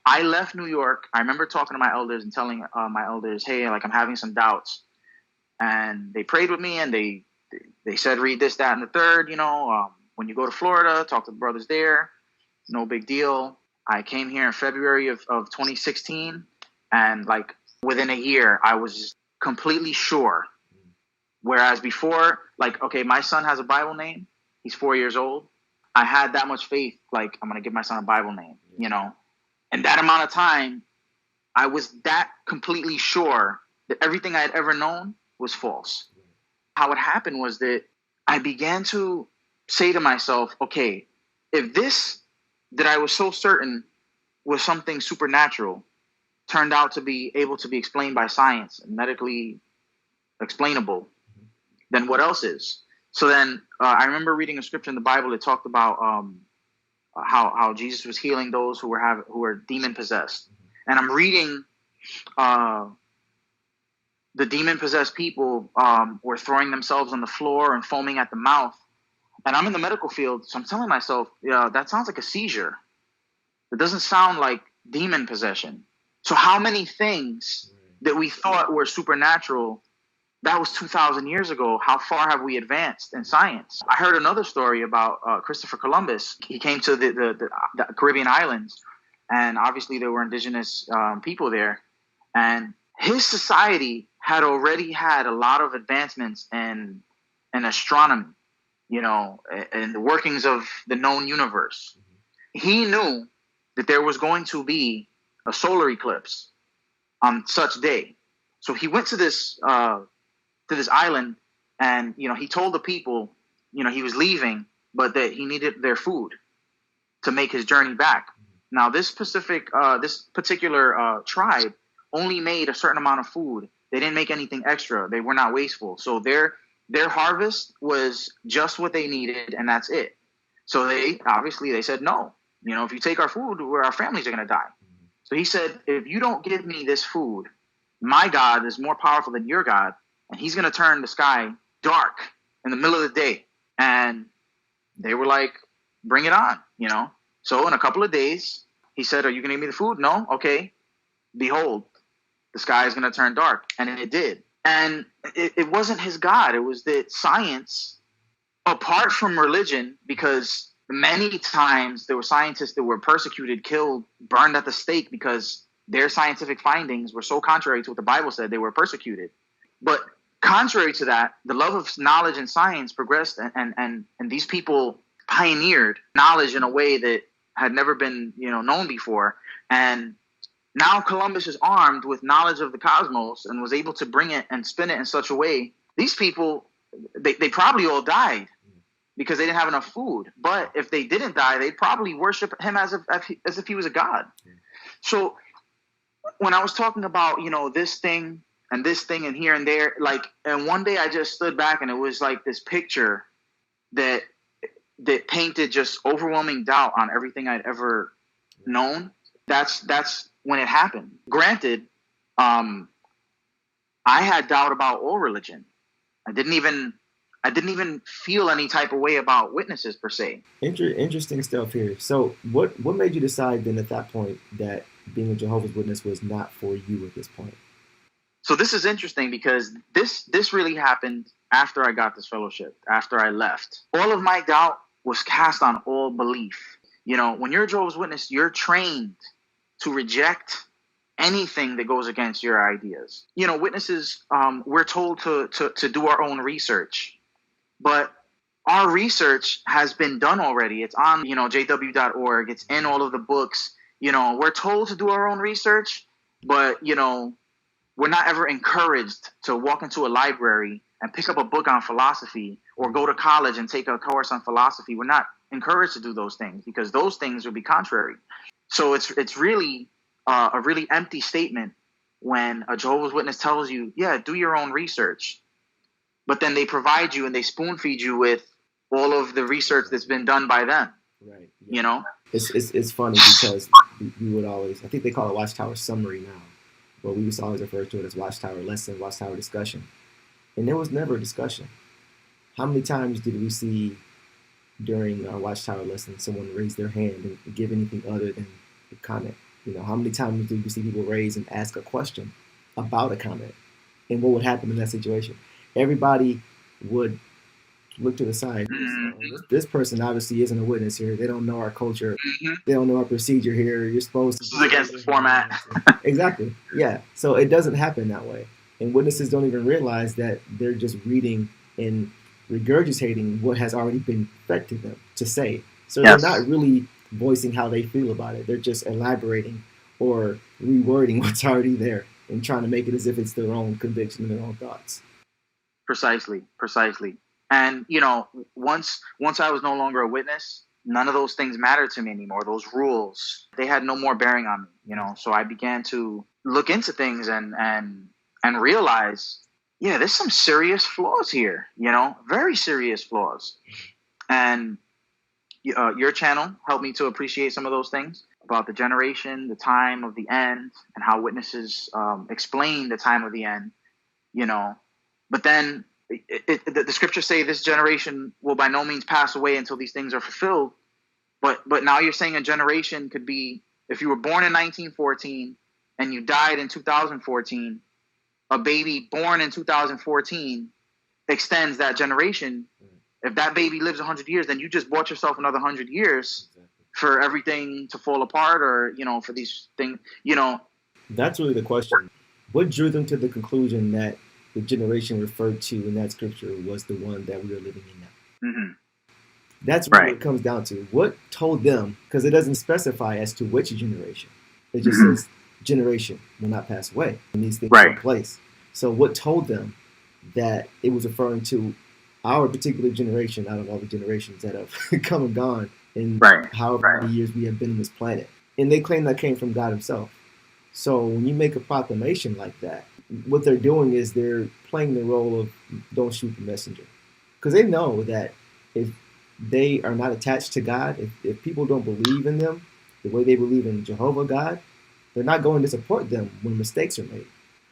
I left New York. I remember talking to my elders and telling my elders, hey, like I'm having some doubts. And they prayed with me and they said, read this, that, and the third, when you go to Florida, talk to the brothers there. No big deal. I came here in February of 2016. And like within a year, I was just completely sure. Whereas before, like, okay, my son has a Bible name. He's 4 years old. I had that much faith, like, I'm going to give my son a Bible name, And that amount of time, I was that completely sure that everything I had ever known was false. How it happened was that I began to say to myself, okay, if this that I was so certain was something supernatural turned out to be able to be explained by science and medically explainable, then what else is? So then I remember reading a scripture in the Bible that talked about how Jesus was healing those who were demon possessed. And I'm reading the demon possessed people were throwing themselves on the floor and foaming at the mouth. And I'm in the medical field, so I'm telling myself, yeah, that sounds like a seizure. It doesn't sound like demon possession. So how many things that we thought were supernatural, that was 2,000 years ago. How far have we advanced in science? I heard another story about Christopher Columbus. He came to the Caribbean islands, and obviously there were indigenous people there. And his society had already had a lot of advancements in astronomy, and the workings of the known universe. He knew that there was going to be a solar eclipse on such day. So he went to this island, and he told the people he was leaving, but that he needed their food to make his journey back. Now this particular tribe only made a certain amount of food. They didn't make anything extra. They were not wasteful. So their harvest was just what they needed, and that's it. So they said no. If you take our food, our families are going to die. So he said, if you don't give me this food, my God is more powerful than your God, and he's going to turn the sky dark in the middle of the day. And they were like, bring it on, So in a couple of days, he said, are you going to give me the food? No? Okay. Behold, the sky is going to turn dark. And it did. And it wasn't his God. It was that science, apart from religion, because many times there were scientists that were persecuted, killed, burned at the stake because their scientific findings were so contrary to what the Bible said. They were persecuted. But contrary to that, the love of knowledge and science progressed, and these people pioneered knowledge in a way that had never been known before. And now Columbus is armed with knowledge of the cosmos and was able to bring it and spin it in such a way. These people, they probably all died because they didn't have enough food. But if they didn't die, they'd probably worship him as if he was a god. So when I was talking about, this thing and here and there, and one day I just stood back and it was like this picture that that painted just overwhelming doubt on everything I'd ever known. That's when it happened. Granted, I had doubt about all religion. I didn't even feel any type of way about witnesses per se. Interesting stuff here. So, what made you decide then at that point that being a Jehovah's Witness was not for you at this point? So this is interesting because this really happened after I got this fellowship, after I left. All of my doubt was cast on all belief. You know, when you're a Jehovah's Witness, you're trained to reject anything that goes against your ideas. You know, witnesses, we're told to do our own research, but our research has been done already. It's on, jw.org. It's in all of the books. You know, we're told to do our own research, but, we're not ever encouraged to walk into a library and pick up a book on philosophy or go to college and take a course on philosophy. We're not encouraged to do those things because those things would be contrary. So it's really a really empty statement when a Jehovah's Witness tells you, yeah, do your own research. But then they provide you and they spoon feed you with all of the research that's been done by them. Right. Yeah. It's funny because we would always, I think they call it Watchtower summary now, but we used to always refer to it as Watchtower lesson, Watchtower discussion. And there was never a discussion. How many times did we see during our Watchtower lesson someone raise their hand and give anything other than a comment? How many times did we see people raise and ask a question about a comment? And what would happen in that situation? Everybody would look to the side. This person obviously isn't a witness here. They don't know our culture. They don't know our procedure here. You're supposed to. This is against the format. Exactly. Yeah. So it doesn't happen that way. And witnesses don't even realize that they're just reading and regurgitating what has already been fed to them to say. So They're not really voicing how they feel about it. They're just elaborating or rewording what's already there and trying to make it as if it's their own conviction and their own thoughts. Precisely. And, once I was no longer a witness, none of those things mattered to me anymore. Those rules, they had no more bearing on me, So I began to look into things and realize, there's some serious flaws here, very serious flaws. And your channel helped me to appreciate some of those things about the generation, the time of the end, and how witnesses explain the time of the end, But then the scriptures say this generation will by no means pass away until these things are fulfilled. But now you're saying a generation could be, if you were born in 1914 and you died in 2014, a baby born in 2014 extends that generation. If that baby lives 100 years, then you just bought yourself another 100 years for everything to fall apart or, for these things, That's really the question. What drew them to the conclusion that the generation referred to in that scripture was the one that we are living in now? Mm-hmm. That's what it comes down to. What told them, because it doesn't specify as to which generation. It just says generation will not pass away when these things take place. So what told them that it was referring to our particular generation out of all the generations that have come and gone in however many years we have been on this planet? And they claim that came from God himself. So when you make a proclamation like that, what they're doing is they're playing the role of don't shoot the messenger. Because they know that if they are not attached to God, if people don't believe in them the way they believe in Jehovah God, they're not going to support them when mistakes are made.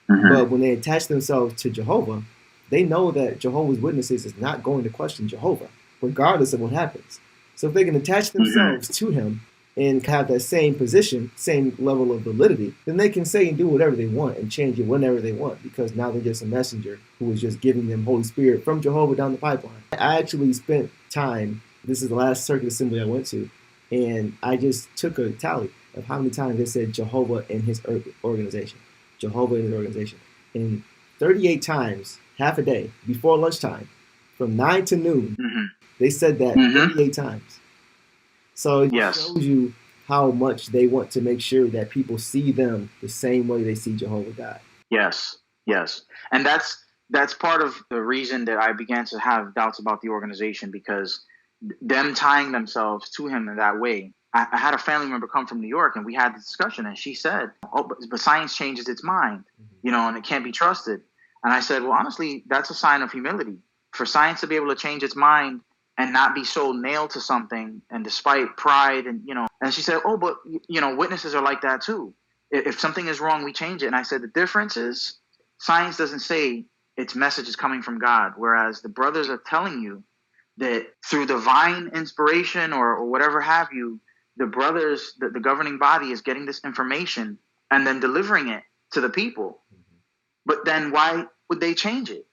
But when they attach themselves to Jehovah, they know that Jehovah's Witnesses is not going to question Jehovah, regardless of what happens. So if they can attach themselves to him and have that same position, same level of validity, then they can say and do whatever they want and change it whenever they want, because now they're just a messenger who is just giving them Holy Spirit from Jehovah down the pipeline. I actually spent time, this is the last circuit assembly I went to, and I just took a tally of how many times they said Jehovah in his organization. Jehovah in his organization. And 38 times, half a day, before lunchtime, from 9 to noon, they said that 38 times. So it shows you how much they want to make sure that people see them the same way they see Jehovah God. Yes. And that's part of the reason that I began to have doubts about the organization, because them tying themselves to him in that way. I had a family member come from New York, and we had the discussion, and she said, but science changes its mind, and it can't be trusted. And I said, well, honestly, that's a sign of humility. For science to be able to change its mind and not be so nailed to something, and despite pride and, and she said, oh, but, witnesses are like that too. If something is wrong, we change it. And I said, the difference is science doesn't say its message is coming from God, whereas the brothers are telling you that through divine inspiration or whatever have you, the brothers, the governing body is getting this information and then delivering it to the people. But then why would they change it?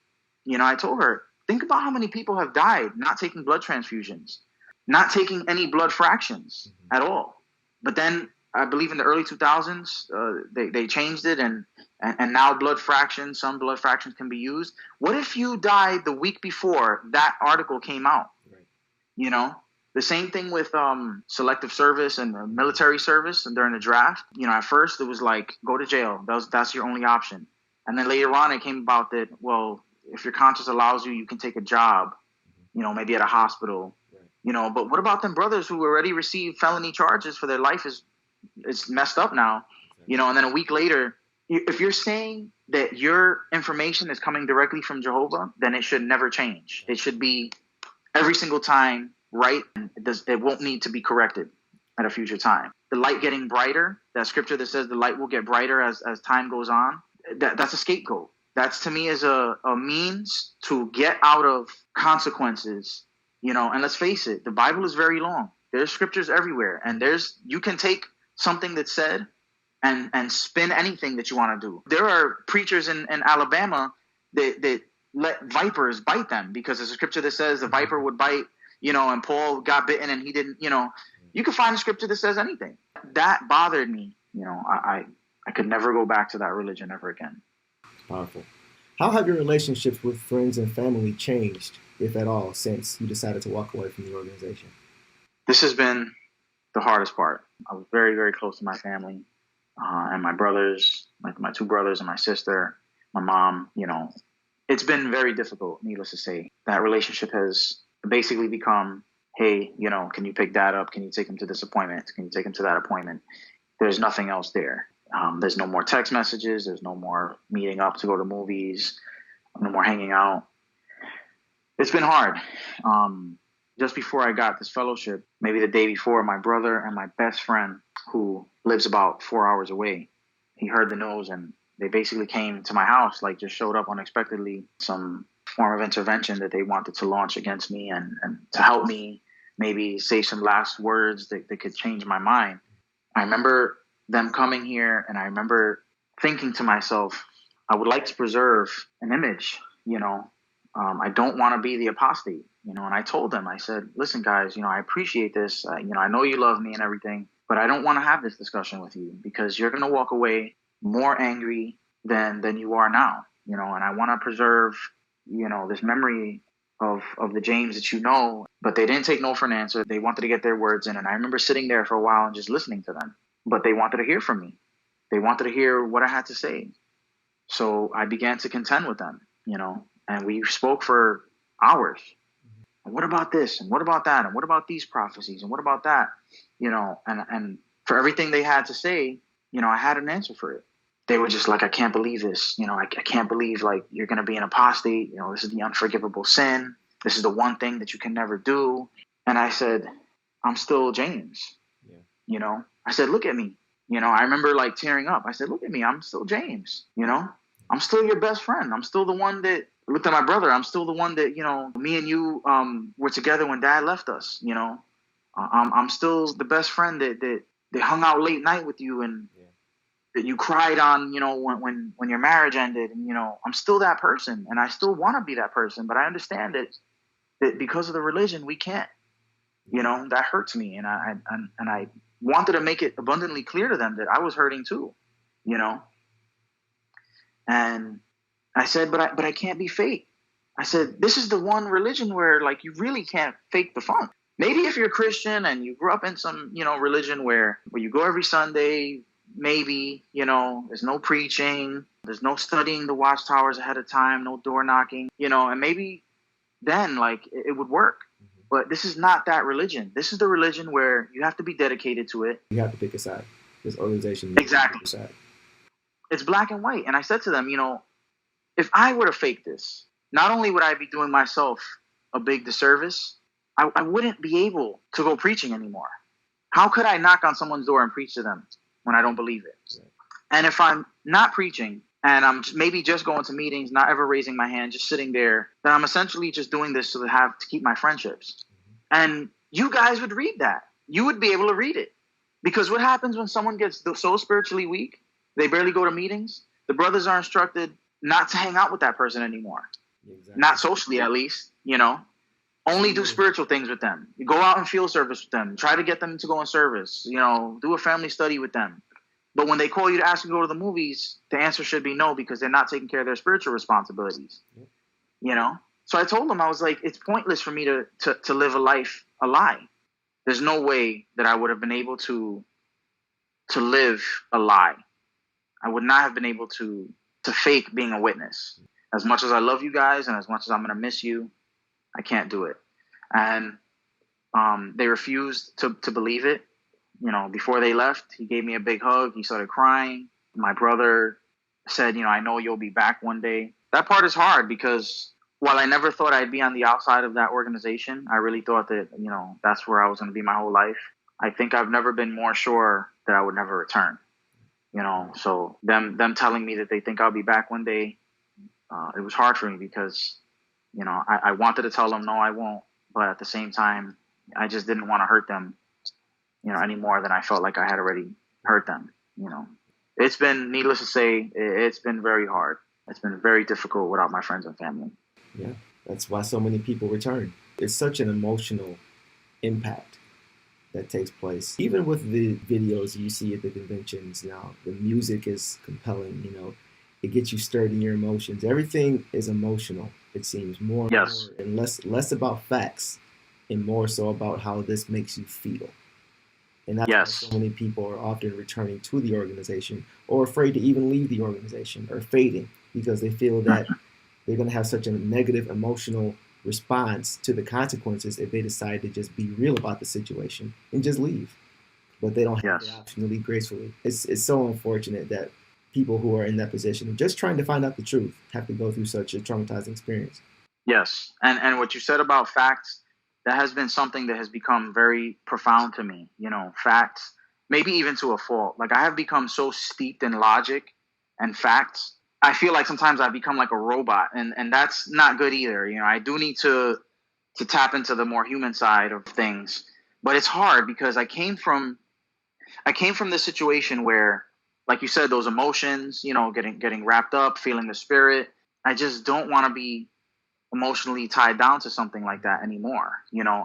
I told her, think about how many people have died not taking blood transfusions, not taking any blood fractions at all. But then I believe in the early 2000s, they changed it, and now some blood fractions can be used. What if you died the week before that article came out? Right. The same thing with selective service and military service and during the draft. At first it was like, go to jail. That's your only option. And then later on it came about that, well, if your conscience allows you, you can take a job, maybe at a hospital, right. But what about them brothers who already received felony charges for their life is messed up now, and then a week later, if you're saying that your information is coming directly from Jehovah, then it should never change. It should be every single time right. And it won't need to be corrected at a future time. The light getting brighter, that scripture that says the light will get brighter as time goes on, that's a scapegoat. That's, to me, is a means to get out of consequences, and let's face it, the Bible is very long. There's scriptures everywhere, and you can take something that's said and spin anything that you want to do. There are preachers in Alabama that let vipers bite them because there's a scripture that says the viper would bite, and Paul got bitten and he didn't, you can find a scripture that says anything. That bothered me. I could never go back to that religion ever again. Powerful. How have your relationships with friends and family changed, if at all, since you decided to walk away from the organization? This has been the hardest part. I was very, very close to my family and my brothers, my two brothers and my sister, my mom. It's been very difficult, needless to say. That relationship has basically become, hey, can you pick Dad up? Can you take him to this appointment? Can you take him to that appointment? There's nothing else there. There's no more text messages. There's no more meeting up to go to movies. No more hanging out. It's been hard. Just before I got this fellowship, maybe the day before, my brother and my best friend, who lives about 4 hours away, he heard the news and they basically came to my house, just showed up unexpectedly, some form of intervention that they wanted to launch against me and to help me maybe say some last words that could change my mind. I remember them coming here, and I remember thinking to myself, I would like to preserve an image, I don't want to be the apostate, and I told them, I said, listen, guys, I appreciate this. I know you love me and everything, but I don't want to have this discussion with you because you're going to walk away more angry than you are now, and I want to preserve, this memory of the James that but they didn't take no for an answer. They wanted to get their words in. And I remember sitting there for a while and just listening to them. But they wanted to hear from me. They wanted to hear what I had to say. So I began to contend with them, and we spoke for hours. And what about this? And what about that? And what about these prophecies? And what about that? And for everything they had to say, I had an answer for it. They were just like, I can't believe this. I can't believe you're going to be an apostate. This is the unforgivable sin. This is the one thing that you can never do. And I said, I'm still James. Yeah. I said, look at me. I remember tearing up. I said, look at me. I'm still James. I'm still your best friend. I'm still the one that looked at my brother. I'm still the one that, me and you were together when Dad left us. I'm still the best friend that hung out late night with you and that you cried on, when your marriage ended. And, I'm still that person, and I still want to be that person. But I understand that because of the religion, we can't. That hurts me, and I wanted to make it abundantly clear to them that I was hurting too, And I said, but I can't be fake. I said, this is the one religion where you really can't fake the funk. Maybe if you're a Christian and you grew up in some, religion where you go every Sunday, maybe, there's no preaching, there's no studying the Watchtowers ahead of time, no door knocking, and maybe then it would work. But this is not that religion. This is the religion where you have to be dedicated to it. You have to pick a side. This organization. Exactly. Pick a side. It's black and white. And I said to them, if I were to fake this, not only would I be doing myself a big disservice, I wouldn't be able to go preaching anymore. How could I knock on someone's door and preach to them when I don't believe it? Yeah. And if I'm not preaching and I'm maybe just going to meetings, not ever raising my hand, just sitting there, then I'm essentially just doing this to keep my friendships. And you guys would read that. You would be able to read it. Because what happens when someone gets so spiritually weak, they barely go to meetings? The brothers are instructed not to hang out with that person anymore. Exactly. Not socially, at least, Only do spiritual things with them. You go out and field service with them. Try to get them to go in service. Do a family study with them. But when they call you to ask you to go to the movies, the answer should be no, because they're not taking care of their spiritual responsibilities. So I told them, I was like, it's pointless for me to live a lie. There's no way that I would have been able to live a lie. I would not have been able to fake being a witness. As much as I love you guys and as much as I'm going to miss you, I can't do it. And they refused to believe it. Before they left, he gave me a big hug. He started crying. My brother said, I know you'll be back one day. That part is hard because while I never thought I'd be on the outside of that organization, I really thought that, that's where I was going to be my whole life. I think I've never been more sure that I would never return. So them telling me that they think I'll be back one day, it was hard for me because, I wanted to tell them, no, I won't. But at the same time, I just didn't want to hurt them, any more than I felt like I had already hurt them. It's been, needless to say, it's been very hard. It's been very difficult without my friends and family. Yeah, that's why so many people return. It's such an emotional impact that takes place. Even with the videos you see at the conventions now, the music is compelling, it gets you stirred in your emotions. Everything is emotional, it seems, more and more, and less about facts and more so about how this makes you feel. And that's why so many people are often returning to the organization or afraid to even leave the organization or fading because they feel that they're going to have such a negative emotional response to the consequences if they decide to just be real about the situation and just leave. But they don't have the option to leave gracefully. It's so unfortunate that people who are in that position of just trying to find out the truth have to go through such a traumatizing experience. Yes. And what you said about facts, that has been something that has become very profound to me. Facts, maybe even to a fault. Like I have become so steeped in logic and facts. I feel like sometimes I've become like a robot, and that's not good either. I do need to tap into the more human side of things, but it's hard because I came from this situation where, like you said, those emotions, getting wrapped up, feeling the spirit. I just don't want to be emotionally tied down to something like that anymore.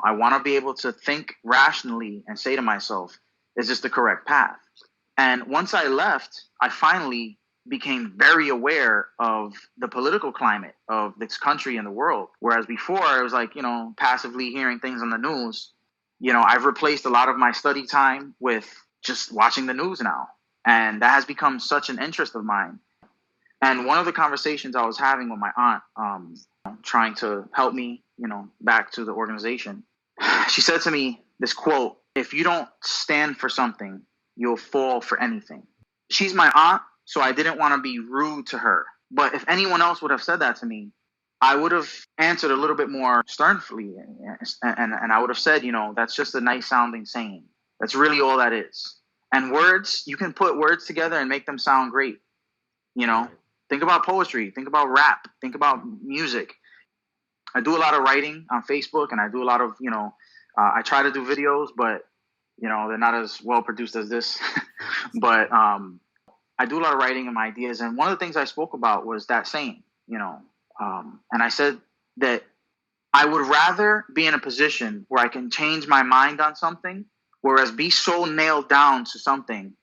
I want to be able to think rationally and say to myself, is this the correct path? And once I left, I finally became very aware of the political climate of this country and the world. Whereas before I was like, passively hearing things on the news. I've replaced a lot of my study time with just watching the news now. And that has become such an interest of mine. And one of the conversations I was having with my aunt, trying to help me, back to the organization, she said to me this quote, if you don't stand for something, you'll fall for anything. She's my aunt. So I didn't want to be rude to her. But if anyone else would have said that to me, I would have answered a little bit more sternly. And I would have said, that's just a nice sounding saying. That's really all that is. And words, you can put words together and make them sound great. Think about poetry. Think about rap. Think about music. I do a lot of writing on Facebook, and I do a lot of, I try to do videos, but, they're not as well produced as this. But I do a lot of writing and my ideas. And one of the things I spoke about was that saying, and I said that I would rather be in a position where I can change my mind on something, whereas be so nailed down to something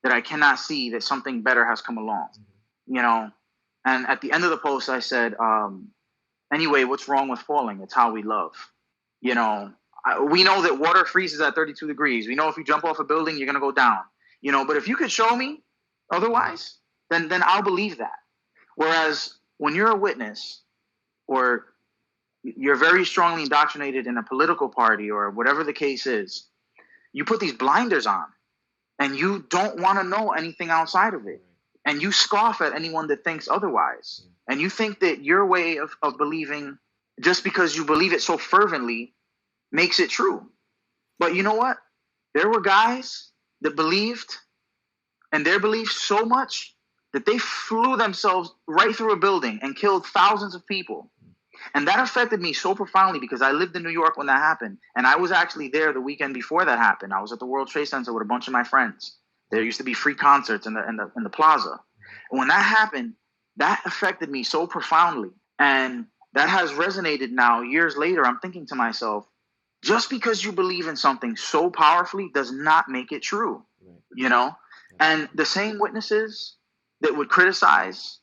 that I cannot see that something better has come along, And at the end of the post, I said, anyway, what's wrong with falling? It's how we love. We know that water freezes at 32 degrees. We know if you jump off a building, you're going to go down, but if you could show me otherwise, then I'll believe that. Whereas when you're a witness or you're very strongly indoctrinated in a political party or whatever the case is, you put these blinders on and you don't want to know anything outside of it. And you scoff at anyone that thinks otherwise. And you think that your way of believing, just because you believe it so fervently, makes it true. But you know what? There were guys that believed in their beliefs so much that they flew themselves right through a building and killed thousands of people. And that affected me so profoundly because I lived in New York when that happened. And I was actually there the weekend before that happened. I was at the World Trade Center with a bunch of my friends. There used to be free concerts in the plaza. And when that happened, that affected me so profoundly. And that has resonated now years later. I'm thinking to myself, just because you believe in something so powerfully does not make it true, you know? And the same witnesses that would criticize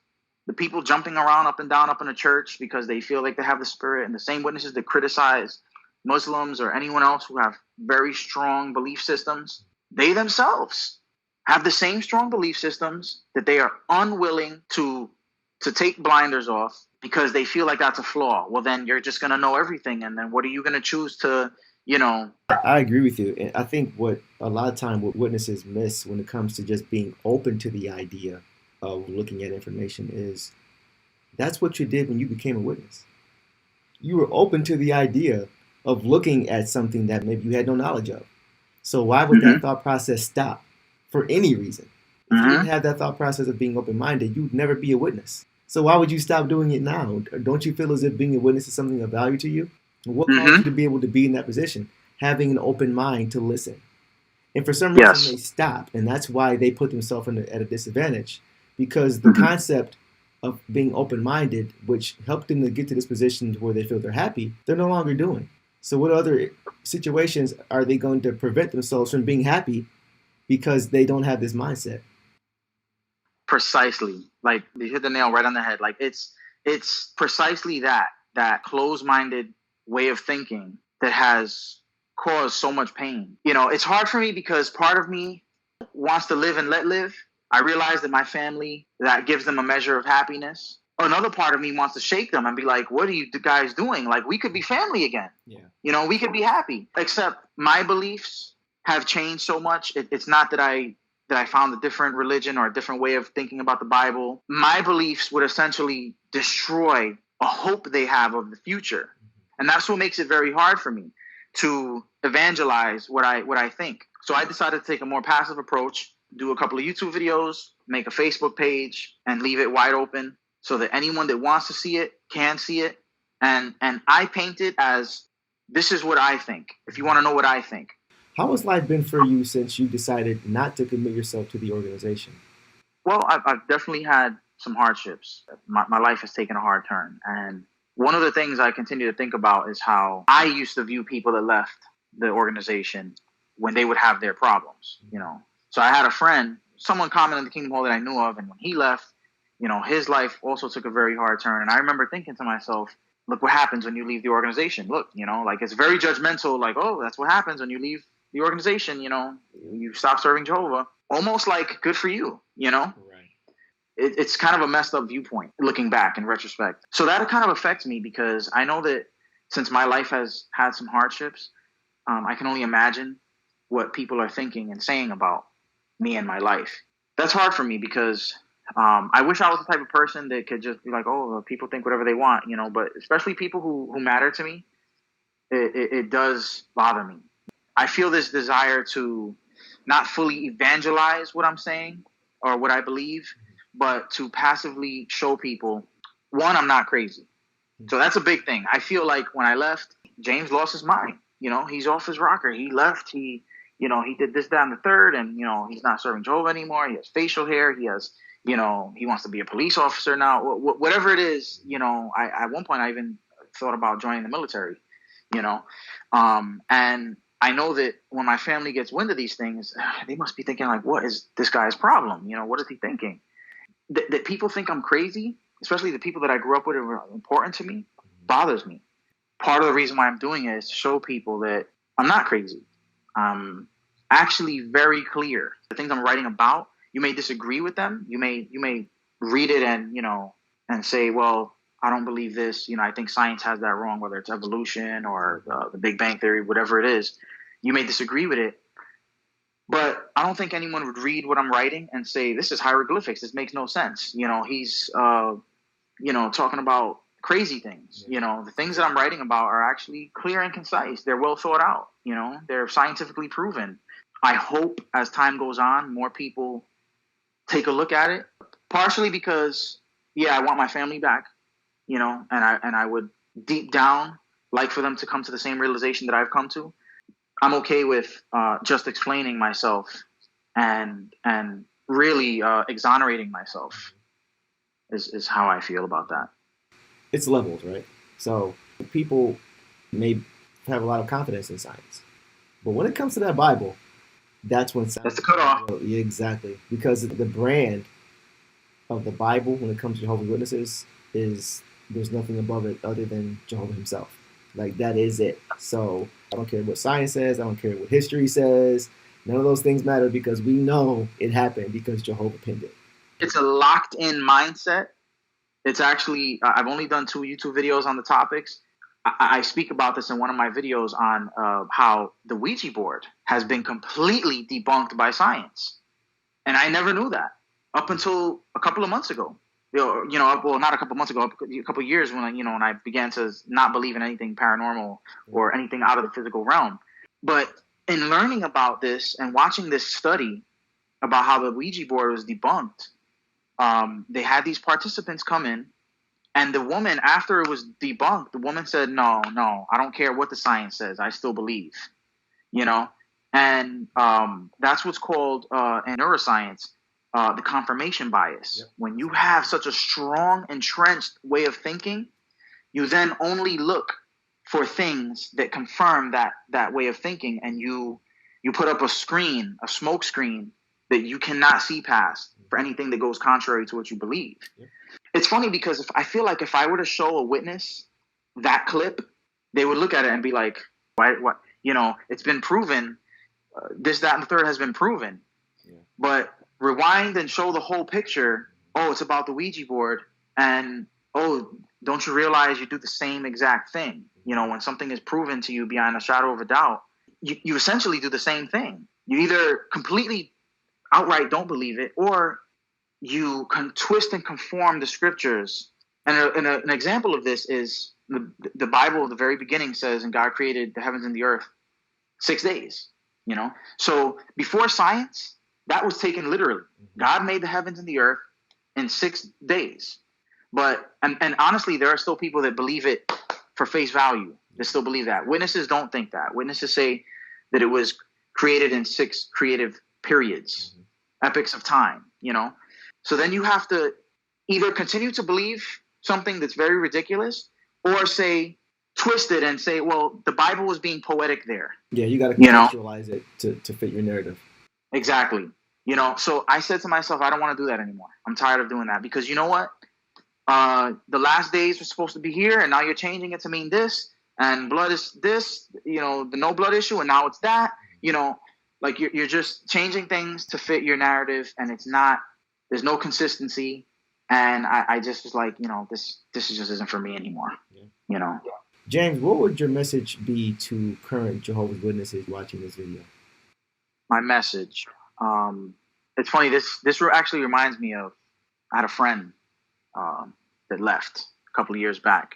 the people jumping around up and down up in a church because they feel like they have the Spirit, and the same witnesses that criticize Muslims or anyone else who have very strong belief systems, they themselves have the same strong belief systems that they are unwilling to take blinders off because they feel like that's a flaw. Well, then you're just going to know everything. And then what are you going to choose to, you know? I agree with you. And I think what a lot of time what witnesses miss when it comes to just being open to the idea of looking at information is that's what you did when you became a witness. You were open to the idea of looking at something that maybe you had no knowledge of. So why would that thought process stop for any reason? If you didn't have that thought process of being open-minded, you'd never be a witness. So why would you stop doing it now? Don't you feel as if being a witness is something of value to you? What caused you to be able to be in that position? Having an open mind to listen. And for some reason, they stop. And that's why they put themselves at a disadvantage. Because the concept of being open-minded, which helped them to get to this position where they feel they're happy, they're no longer doing. So what other situations are they going to prevent themselves from being happy because they don't have this mindset? Precisely. Like, you hit the nail right on the head. Like, it's precisely that closed-minded way of thinking that has caused so much pain. You know, it's hard for me because part of me wants to live and let live. I realize that my family, that gives them a measure of happiness. Another part of me wants to shake them and be like, what are you guys doing? Like, we could be family again. Yeah. You know, we could be happy. Except my beliefs have changed so much. It's not that I found a different religion or a different way of thinking about the Bible. My beliefs would essentially destroy a hope they have of the future. And that's what makes it very hard for me to evangelize what I think. So I decided to take a more passive approach, do a couple of YouTube videos, make a Facebook page, and leave it wide open so that anyone that wants to see it can see it. And I paint it as, this is what I think, if you want to know what I think. How has life been for you since you decided not to commit yourself to the organization? Well, I've definitely had some hardships. My life has taken a hard turn. And one of the things I continue to think about is how I used to view people that left the organization when they would have their problems, you know. So I had a friend, someone common in the Kingdom Hall that I knew of, and when he left, you know, his life also took a very hard turn. And I remember thinking to myself, look what happens when you leave the organization. Look, you know, like, it's very judgmental, like, oh, that's what happens when you leave the organization, you know, you stop serving Jehovah. Almost like, good for you, you know? Right. It's kind of a messed up viewpoint looking back in retrospect. So that kind of affects me because I know that since my life has had some hardships, I can only imagine what people are thinking and saying about me and my life. That's hard for me because I wish I was the type of person that could just be like, oh, people think whatever they want, you know, but especially people who matter to me, it does bother me. I feel this desire to not fully evangelize what I'm saying or what I believe, but to passively show people, one, I'm not crazy. So that's a big thing. I feel like when I left, James lost his mind. You know, he's off his rocker. He left. He did this, that, and the third, and, you know, he's not serving Jehovah anymore. He has facial hair. He has, you know, he wants to be a police officer now. Whatever it is, you know, at one point I even thought about joining the military, you know, and I know that when my family gets wind of these things, they must be thinking, like, what is this guy's problem? You know, what is he thinking? That people think I'm crazy, especially the people that I grew up with and were important to me, bothers me. Part of the reason why I'm doing it is to show people that I'm not crazy. I'm actually very clear. The things I'm writing about, you may disagree with them. You may read it and, you know, and say, well, I don't believe this. You know, I think science has that wrong, whether it's evolution or the Big Bang Theory, whatever it is. You may disagree with it. But I don't think anyone would read what I'm writing and say, this is hieroglyphics. This makes no sense. You know, he's, you know, talking about crazy things. You know, the things that I'm writing about are actually clear and concise. They're well thought out. You know, they're scientifically proven. I hope as time goes on, more people take a look at it. Partially because, I want my family back. You know, and I would deep down like for them to come to the same realization that I've come to. I'm okay with just explaining myself and really exonerating myself is how I feel about that. It's levels, right? So people may have a lot of confidence in science, but when it comes to that Bible, that's when science. That's the cutoff. Yeah, exactly. Because the brand of the Bible when it comes to Jehovah's Witnesses is there's nothing above it other than Jehovah himself. Like, that is it. So I don't care what science says. I don't care what history says. None of those things matter because we know it happened because Jehovah pinned it. It's a locked-in mindset. It's actually, I've only done 2 YouTube videos on the topics. I speak about this in one of my videos on how the Ouija board has been completely debunked by science. And I never knew that up until a couple of months ago. Well, not a couple of months ago, a couple of years when I began to not believe in anything paranormal or anything out of the physical realm. But in learning about this and watching this study about how the Ouija board was debunked, they had these participants come in, and the woman, after it was debunked, the woman said, no, I don't care what the science says. I still believe, and that's what's called in neuroscience, the confirmation bias. Yep. When you have such a strong, entrenched way of thinking, you then only look for things that confirm that way of thinking, and you put up a smoke screen that you cannot see past for anything that goes contrary to what you believe. Yep. It's funny because I feel like if I were to show a witness that clip, they would look at it and be like, what? It's been proven. This, that, and the third has been proven. Yeah. But rewind and show the whole picture. Oh, it's about the Ouija board. And, oh, don't you realize you do the same exact thing? When something is proven to you beyond a shadow of a doubt, you essentially do the same thing. You either completely outright don't believe it, or you can twist and conform the scriptures. And an example of this is the Bible at the very beginning says, and God created the heavens and the earth 6 days, So before science, that was taken literally. God made the heavens and the earth in 6 days. But, and honestly, there are still people that believe it for face value. They still believe that. Witnesses don't think that. Witnesses say that it was created in 6 creative periods, epochs of time, So then you have to either continue to believe something that's very ridiculous, or twist it and say, well, the Bible was being poetic there. Yeah, you got to contextualize it to fit your narrative. Exactly. So I said to myself, I don't want to do that anymore. I'm tired of doing that because you know what? The last days were supposed to be here, and now you're changing it to mean this, and blood is this, the no blood issue, and now it's that, like you're just changing things to fit your narrative, and it's not, there's no consistency. And I just was like, this just isn't for me anymore, James, what would your message be to current Jehovah's Witnesses watching this video? My message, it's funny, this actually reminds me of, I had a friend that left a couple of years back,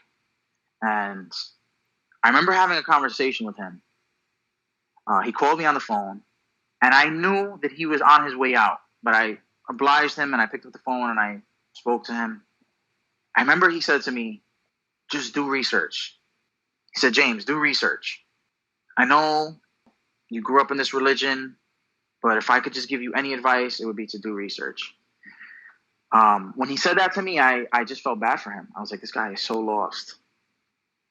and I remember having a conversation with him. He called me on the phone, and I knew that he was on his way out, but I obliged him, and I picked up the phone, and I spoke to him. I remember he said to me, just do research. He said, James, do research. I know you grew up in this religion, but if I could just give you any advice, it would be to do research. When he said that to me, I just felt bad for him. I was like, this guy is so lost.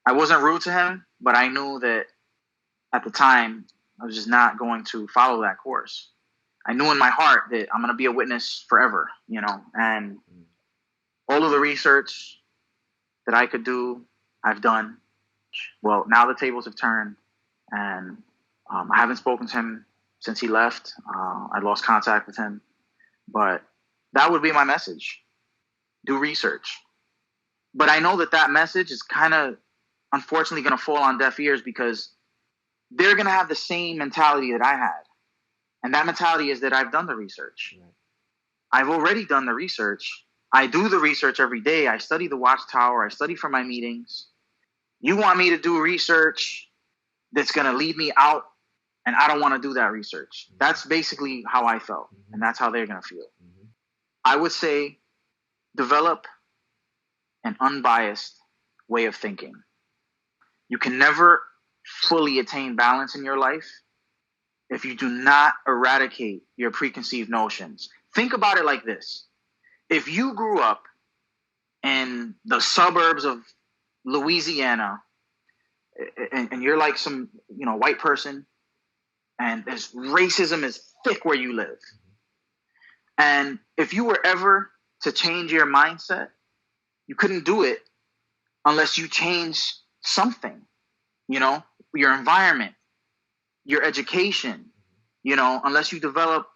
I wasn't rude to him, but I knew that at the time, I was just not going to follow that course. I knew in my heart that I'm going to be a witness forever, and all of the research that I could do, I've done. Well, now the tables have turned, and I haven't spoken to him since he left. I lost contact with him, but that would be my message. Do research. But I know that message is kind of unfortunately going to fall on deaf ears because they're going to have the same mentality that I had. And that mentality is that I've done the research. Right. I've already done the research. I do the research every day. I study the Watchtower. I study for my meetings. You want me to do research that's going to leave me out, and I don't want to do that research. That's basically how I felt, and that's how they're going to feel. I would say develop an unbiased way of thinking. You can never fully attain balance in your life if you do not eradicate your preconceived notions. Think about it like this. If you grew up in the suburbs of Louisiana and you're like some, white person, and there's racism is thick where you live. And if you were ever to change your mindset, you couldn't do it unless you change something, your environment, your education, unless you develop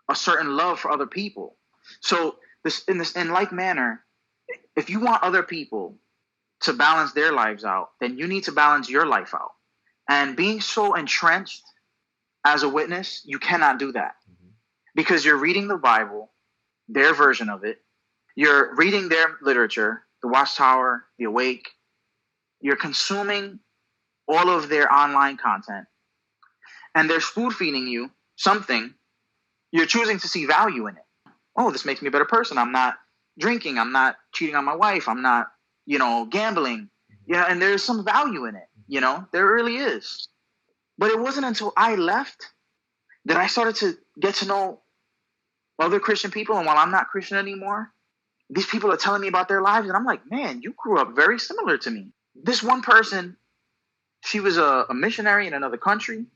a certain love for other people. So in like manner, if you want other people to balance their lives out, then you need to balance your life out. And being so entrenched as a witness, you cannot do that because you're reading the Bible, their version of it. You're reading their literature, the Watchtower, the Awake. You're consuming all of their online content, and they're spoon feeding you something. You're choosing to see value in it. Oh, this makes me a better person. I'm not drinking. I'm not cheating on my wife. I'm not, gambling. And there's some value in it. There really is. But it wasn't until I left that I started to get to know other Christian people. And while I'm not Christian anymore, these people are telling me about their lives. And I'm like, man, you grew up very similar to me. This one person, she was a missionary in another country.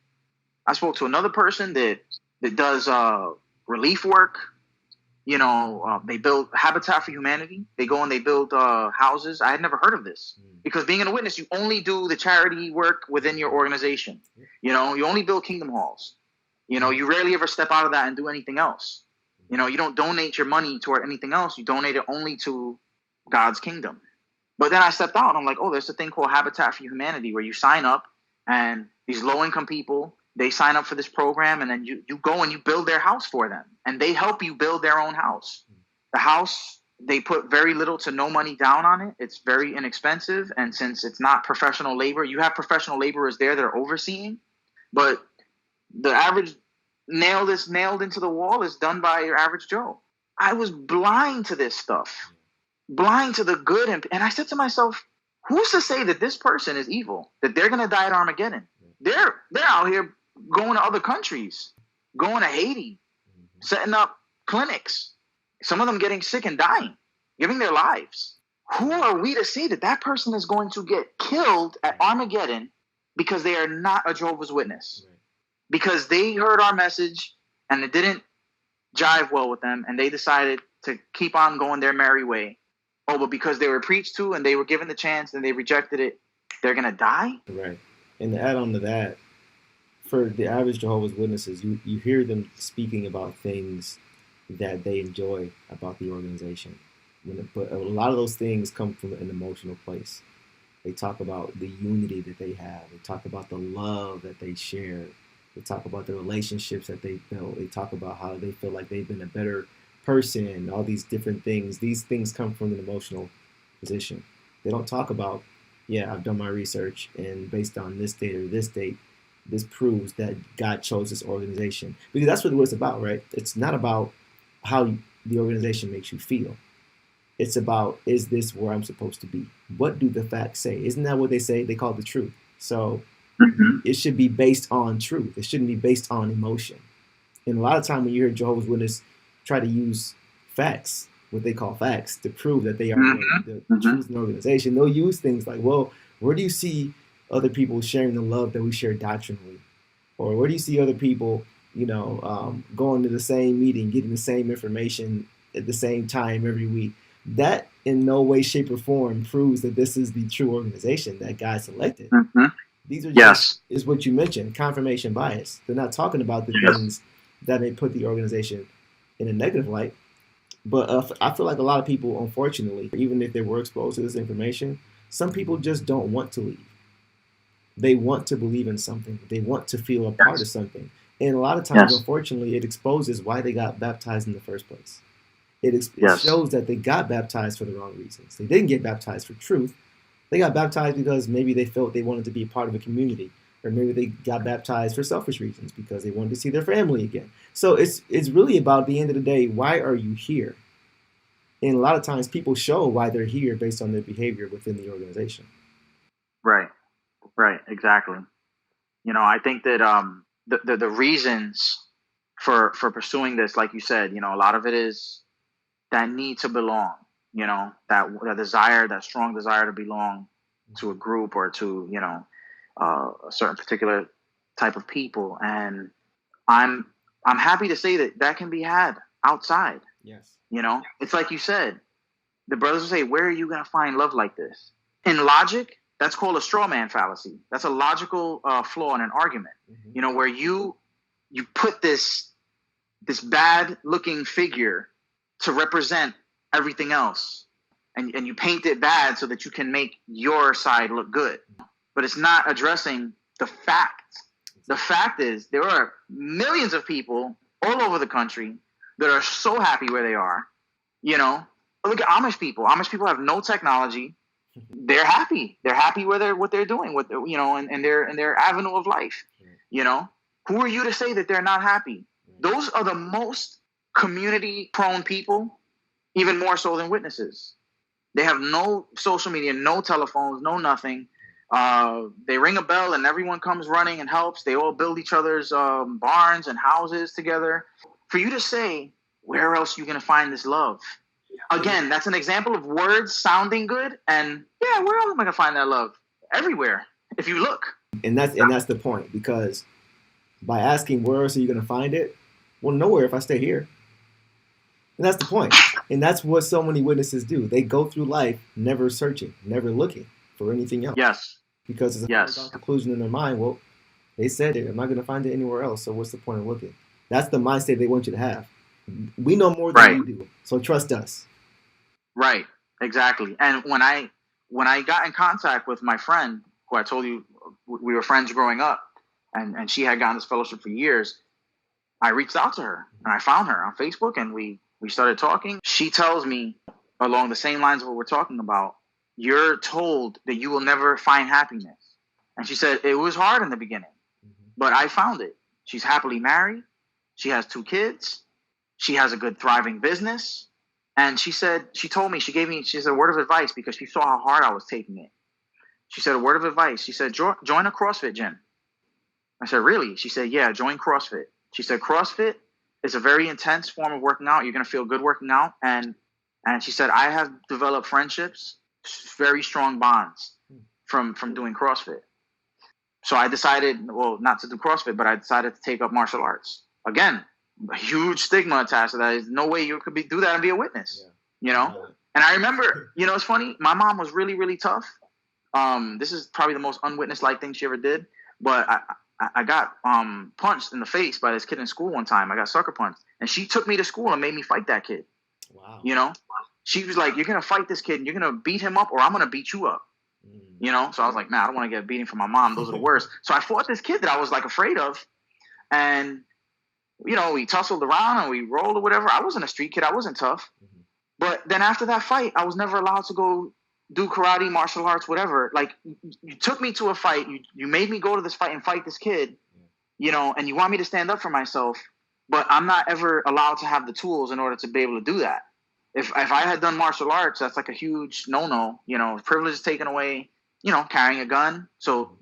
I spoke to another person that does relief work. They build Habitat for Humanity. They go and they build houses. I had never heard of this because being a witness, you only do the charity work within your organization. You only build kingdom halls. You rarely ever step out of that and do anything else. You don't donate your money toward anything else. You donate it only to God's kingdom. But then I stepped out and I'm like, oh, there's a thing called Habitat for Humanity where you sign up and these low-income people, they sign up for this program, and then you go and you build their house for them, and they help you build their own house. The house, they put very little to no money down on it. It's very inexpensive, and since it's not professional labor, you have professional laborers there that are overseeing, but the average nail that's nailed into the wall is done by your average Joe. I was blind to this stuff, blind to the good, and I said to myself, who's to say that this person is evil, that they're going to die at Armageddon? They're out here going to other countries, going to Haiti, setting up clinics, some of them getting sick and dying, giving their lives. Who are we to say that that person is going to get killed at Armageddon because they are not a Jehovah's Witness? Because they heard our message and it didn't jive well with them, and they decided to keep on going their merry way. Oh, but because they were preached to and they were given the chance and they rejected it, they're going to die? Right. And to add on to that, for the average Jehovah's Witnesses, you hear them speaking about things that they enjoy about the organization. But a lot of those things come from an emotional place. They talk about the unity that they have. They talk about the love that they share. They talk about the relationships that they built. They talk about how they feel like they've been a better person, all these different things. These things come from an emotional position. They don't talk about, yeah, I've done my research, and based on this date or this date, this proves that God chose this organization. Because that's what it's about, right? It's not about how the organization makes you feel. It's about, is this where I'm supposed to be? What do the facts say? Isn't that what they say? They call it the truth. So it should be based on truth. It shouldn't be based on emotion. And a lot of time when you hear Jehovah's Witness try to use facts, what they call facts, to prove that they are the chosen organization, they'll use things like, well, where do you see other people sharing the love that we share doctrinally? Or where do you see other people, going to the same meeting, getting the same information at the same time every week? That in no way, shape, or form proves that this is the true organization that God selected. These are just, is what you mentioned, confirmation bias. They're not talking about the things that may put the organization in a negative light. But I feel like a lot of people, unfortunately, even if they were exposed to this information, some people just don't want to leave. They want to believe in something. They want to feel a part of something. And a lot of times, unfortunately, it exposes why they got baptized in the first place. It Yes. shows that they got baptized for the wrong reasons. They didn't get baptized for truth. They got baptized because maybe they felt they wanted to be a part of a community, or maybe they got baptized for selfish reasons because they wanted to see their family again. So it's really about, at the end of the day, why are you here? And a lot of times people show why they're here based on their behavior within the organization. Right. Right. Exactly. I think that the reasons for pursuing this, like you said, a lot of it is that need to belong. That desire, that strong desire to belong to a group or to a certain particular type of people. And I'm happy to say that can be had outside. Yes. It's like you said, the brothers will say, where are you going to find love like this? In logic, that's called a straw man fallacy. That's a logical flaw in an argument. Mm-hmm. Where you put this bad looking figure to represent everything else, and you paint it bad so that you can make your side look good. But it's not addressing the fact. The fact is there are millions of people all over the country that are so happy where they are. Look at Amish people. Amish people have no technology. They're happy. They're happy what they're doing, in their avenue of life. Who are you to say that they're not happy? Those are the most community prone people, even more so than witnesses. They have no social media, no telephones, no nothing. They ring a bell and everyone comes running and helps. They all build each other's barns and houses together. For you to say, where else are you going to find this love? Again, that's an example of words sounding good. And yeah, where else am I going to find that love? Everywhere, if you look. And that's the point, because by asking where else are you going to find it, well, nowhere if I stay here. And that's the point. And that's what so many witnesses do. They go through life never searching, never looking for anything else. Yes. Because it's a foregone conclusion in their mind. Well, they said it. I'm not going to find it anywhere else. So what's the point of looking? That's the mindset they want you to have. We know more than you do. So trust us. Right. Exactly. And when I got in contact with my friend, who I told you we were friends growing up, and she had gotten this fellowship for years, I reached out to her and I found her on Facebook, and we started talking. She tells me along the same lines of what we're talking about, you're told that you will never find happiness. And she said, it was hard in the beginning, but I found it. She's happily married. She has 2 kids. She has a good thriving business. And she said, she said a word of advice, because she saw how hard I was taking it. She said a word of advice. She said, join a CrossFit gym. I said, really? She said, yeah, join CrossFit. She said, CrossFit is a very intense form of working out. You're going to feel good working out. And she said, I have developed friendships, very strong bonds from doing CrossFit. So I decided, well, not to do CrossFit, but I decided to take up martial arts. Again, a huge stigma attached to that. There's no way you could do that and be a witness, And I remember, it's funny. My mom was really, really tough. This is probably the most unwitness-like thing she ever did. But I got punched in the face by this kid in school one time. I got sucker punched. And she took me to school and made me fight that kid. Wow. She was like, you're going to fight this kid and you're going to beat him up, or I'm going to beat you up. So I was like, I don't want to get a beating from my mom. Those are the worst. So I fought this kid that I was like afraid of. And, we tussled around and we rolled or whatever. I wasn't a street kid. I wasn't tough. But then after that fight, I was never allowed to go do karate, martial arts, whatever. Like, you took me to a fight. You made me go to this fight and fight this kid, and you want me to stand up for myself. But I'm not ever allowed to have the tools in order to be able to do that. If I had done martial arts, that's like a huge no-no. Privilege is taken away, carrying a gun. So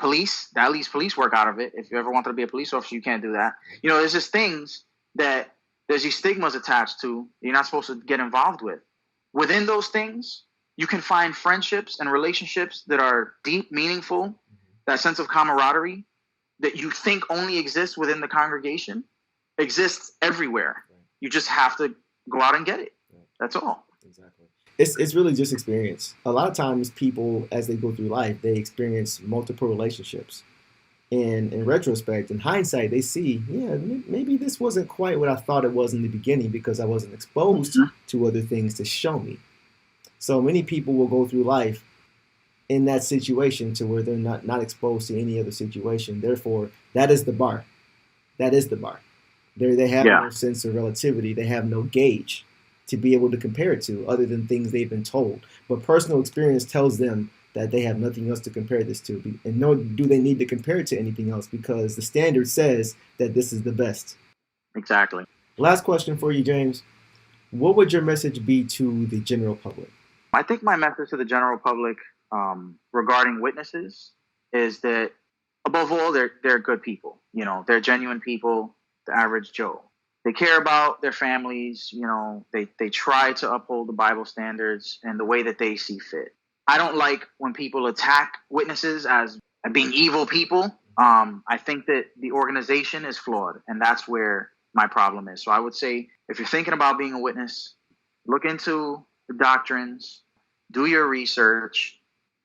that leaves police work out of it. If you ever wanted to be a police officer, you can't do that. There's just things that there's these stigmas attached to you're not supposed to get involved with. Within those things, you can find friendships and relationships that are deep, meaningful, that sense of camaraderie that you think only exists within the congregation exists everywhere. You just have to go out and get it. That's all. Exactly. It's really just experience. A lot of times people, as they go through life, they experience multiple relationships. And in retrospect, in hindsight, they see, maybe this wasn't quite what I thought it was in the beginning, because I wasn't exposed to other things to show me. So many people will go through life in that situation to where they're not exposed to any other situation. Therefore, that is the bar. That is the bar. They have no sense of relativity. They have no gauge to be able to compare it to other than things they've been told. But personal experience tells them that they have nothing else to compare this to. And nor do they need to compare it to anything else because the standard says that this is the best. Exactly. Last question for you, James. What would your message be to the general public? I think my message to the general public regarding witnesses is that above all, they're good people. You know, they're genuine people, the average Joe. They care about their families. You know, they try to uphold the Bible standards in the way that they see fit. I don't like when people attack witnesses as being evil people. I think that the organization is flawed, and that's where my problem is. So I would say if you're thinking about being a witness, look into the doctrines, do your research,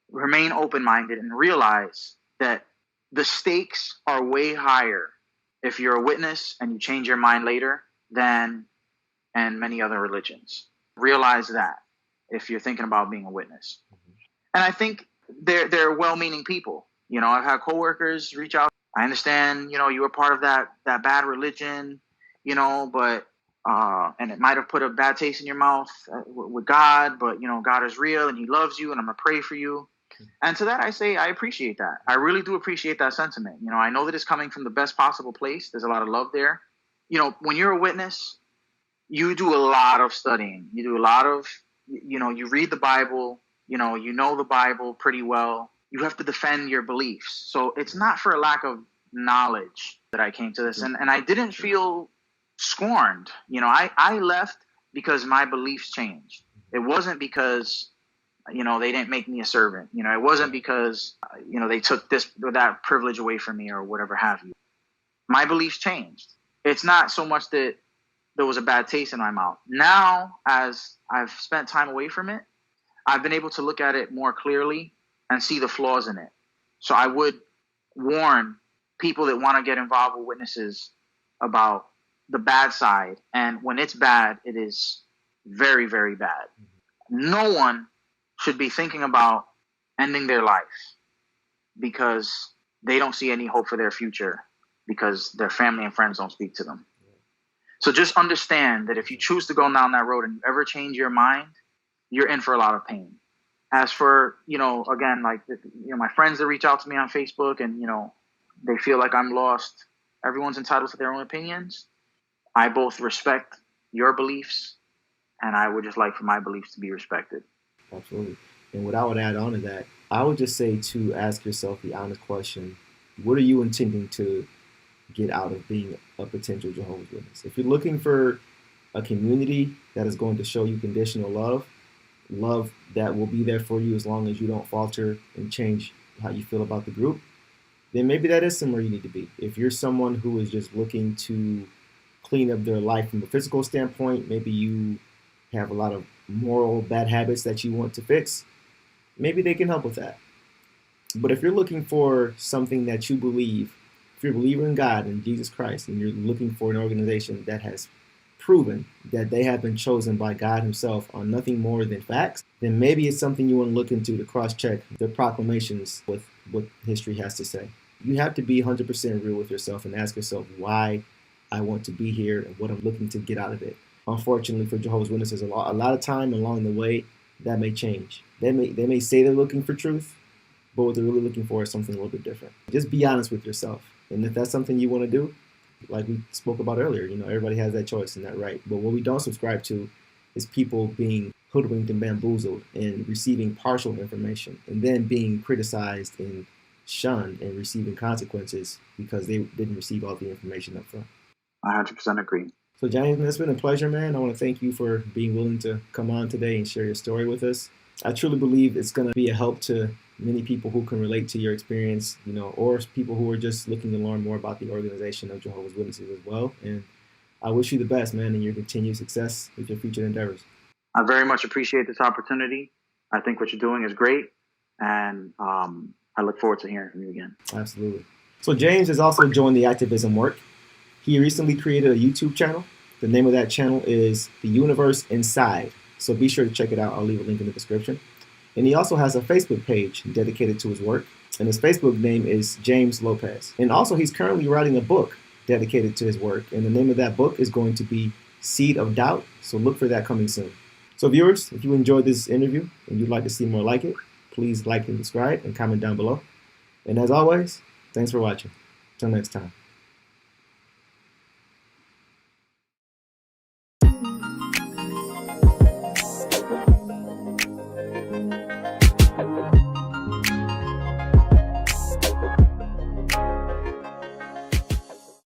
remain open-minded, and realize that the stakes are way higher if you're a witness and you change your mind later than in many other religions. Realize that if you're thinking about being a witness. And I think they're well-meaning people. You know, I've had coworkers reach out. I understand, you know, you were part of that bad religion, you know, but and it might have put a bad taste in your mouth with God, but, you know, God is real and he loves you and I'm going to pray for you. And to that, I say I appreciate that. I really do appreciate that sentiment. You know, I know that it's coming from the best possible place. There's a lot of love there. You know, when you're a witness, you do a lot of studying. You do a lot of, you know, you read the Bible, you know the Bible pretty well. You have to defend your beliefs. So it's not for a lack of knowledge that I came to this. And I didn't feel scorned. You know, I left because my beliefs changed. It wasn't because, you know, they didn't make me a servant. You know, it wasn't because, you know, they took this or that privilege away from me or whatever have you. My beliefs changed. It's not so much that there was a bad taste in my mouth. Now, as I've spent time away from it, I've been able to look at it more clearly and see the flaws in it. So I would warn people that want to get involved with witnesses about the bad side. And when it's bad, it is very, very bad. No one should be thinking about ending their life because they don't see any hope for their future because their family and friends don't speak to them. So just understand that if you choose to go down that road and you ever change your mind, you're in for a lot of pain. As for, you know, again, like, you know, my friends that reach out to me on Facebook and, you know, they feel like I'm lost. Everyone's entitled to their own opinions. I both respect your beliefs and I would just like for my beliefs to be respected. Absolutely. And what I would add on to that, I would just say to ask yourself the honest question, what are you intending to get out of being a potential Jehovah's Witness? If you're looking for a community that is going to show you conditional love that will be there for you as long as you don't falter and change how you feel about the group, then maybe that is somewhere you need to be. If you're someone who is just looking to clean up their life from a physical standpoint, maybe you have a lot of moral bad habits that you want to fix, maybe they can help with that. But if you're looking for something that you believe, if you're a believer in God and Jesus Christ, and you're looking for an organization that has proven that they have been chosen by God himself on nothing more than facts, then maybe it's something you want to look into to cross-check the proclamations with what history has to say. You have to be 100% real with yourself and ask yourself why I want to be here and what I'm looking to get out of it. Unfortunately for Jehovah's Witnesses, a lot of time along the way, that may change. They may say they're looking for truth, but what they're really looking for is something a little bit different. Just be honest with yourself. And if that's something you want to do, like we spoke about earlier, you know, everybody has that choice and that right. But what we don't subscribe to is people being hoodwinked and bamboozled and receiving partial information and then being criticized and shunned and receiving consequences because they didn't receive all the information up front. 100% agree. So, James, it's been a pleasure, man. I want to thank you for being willing to come on today and share your story with us. I truly believe it's going to be a help to many people who can relate to your experience, you know, or people who are just looking to learn more about the organization of Jehovah's Witnesses as well. And I wish you the best, man, in your continued success with your future endeavors. I very much appreciate this opportunity. I think what you're doing is great. And I look forward to hearing from you again. Absolutely. So James has also joined the activism work. He recently created a YouTube channel. The name of that channel is The Universe Inside. So be sure to check it out. I'll leave a link in the description. And he also has a Facebook page dedicated to his work. And his Facebook name is James Lopez. And also he's currently writing a book dedicated to his work. And the name of that book is going to be seed of doubt, so look for that coming soon. So viewers, if you enjoyed this interview and you'd like to see more like it, please like and subscribe and comment down below. And as always, thanks for watching. Till next time.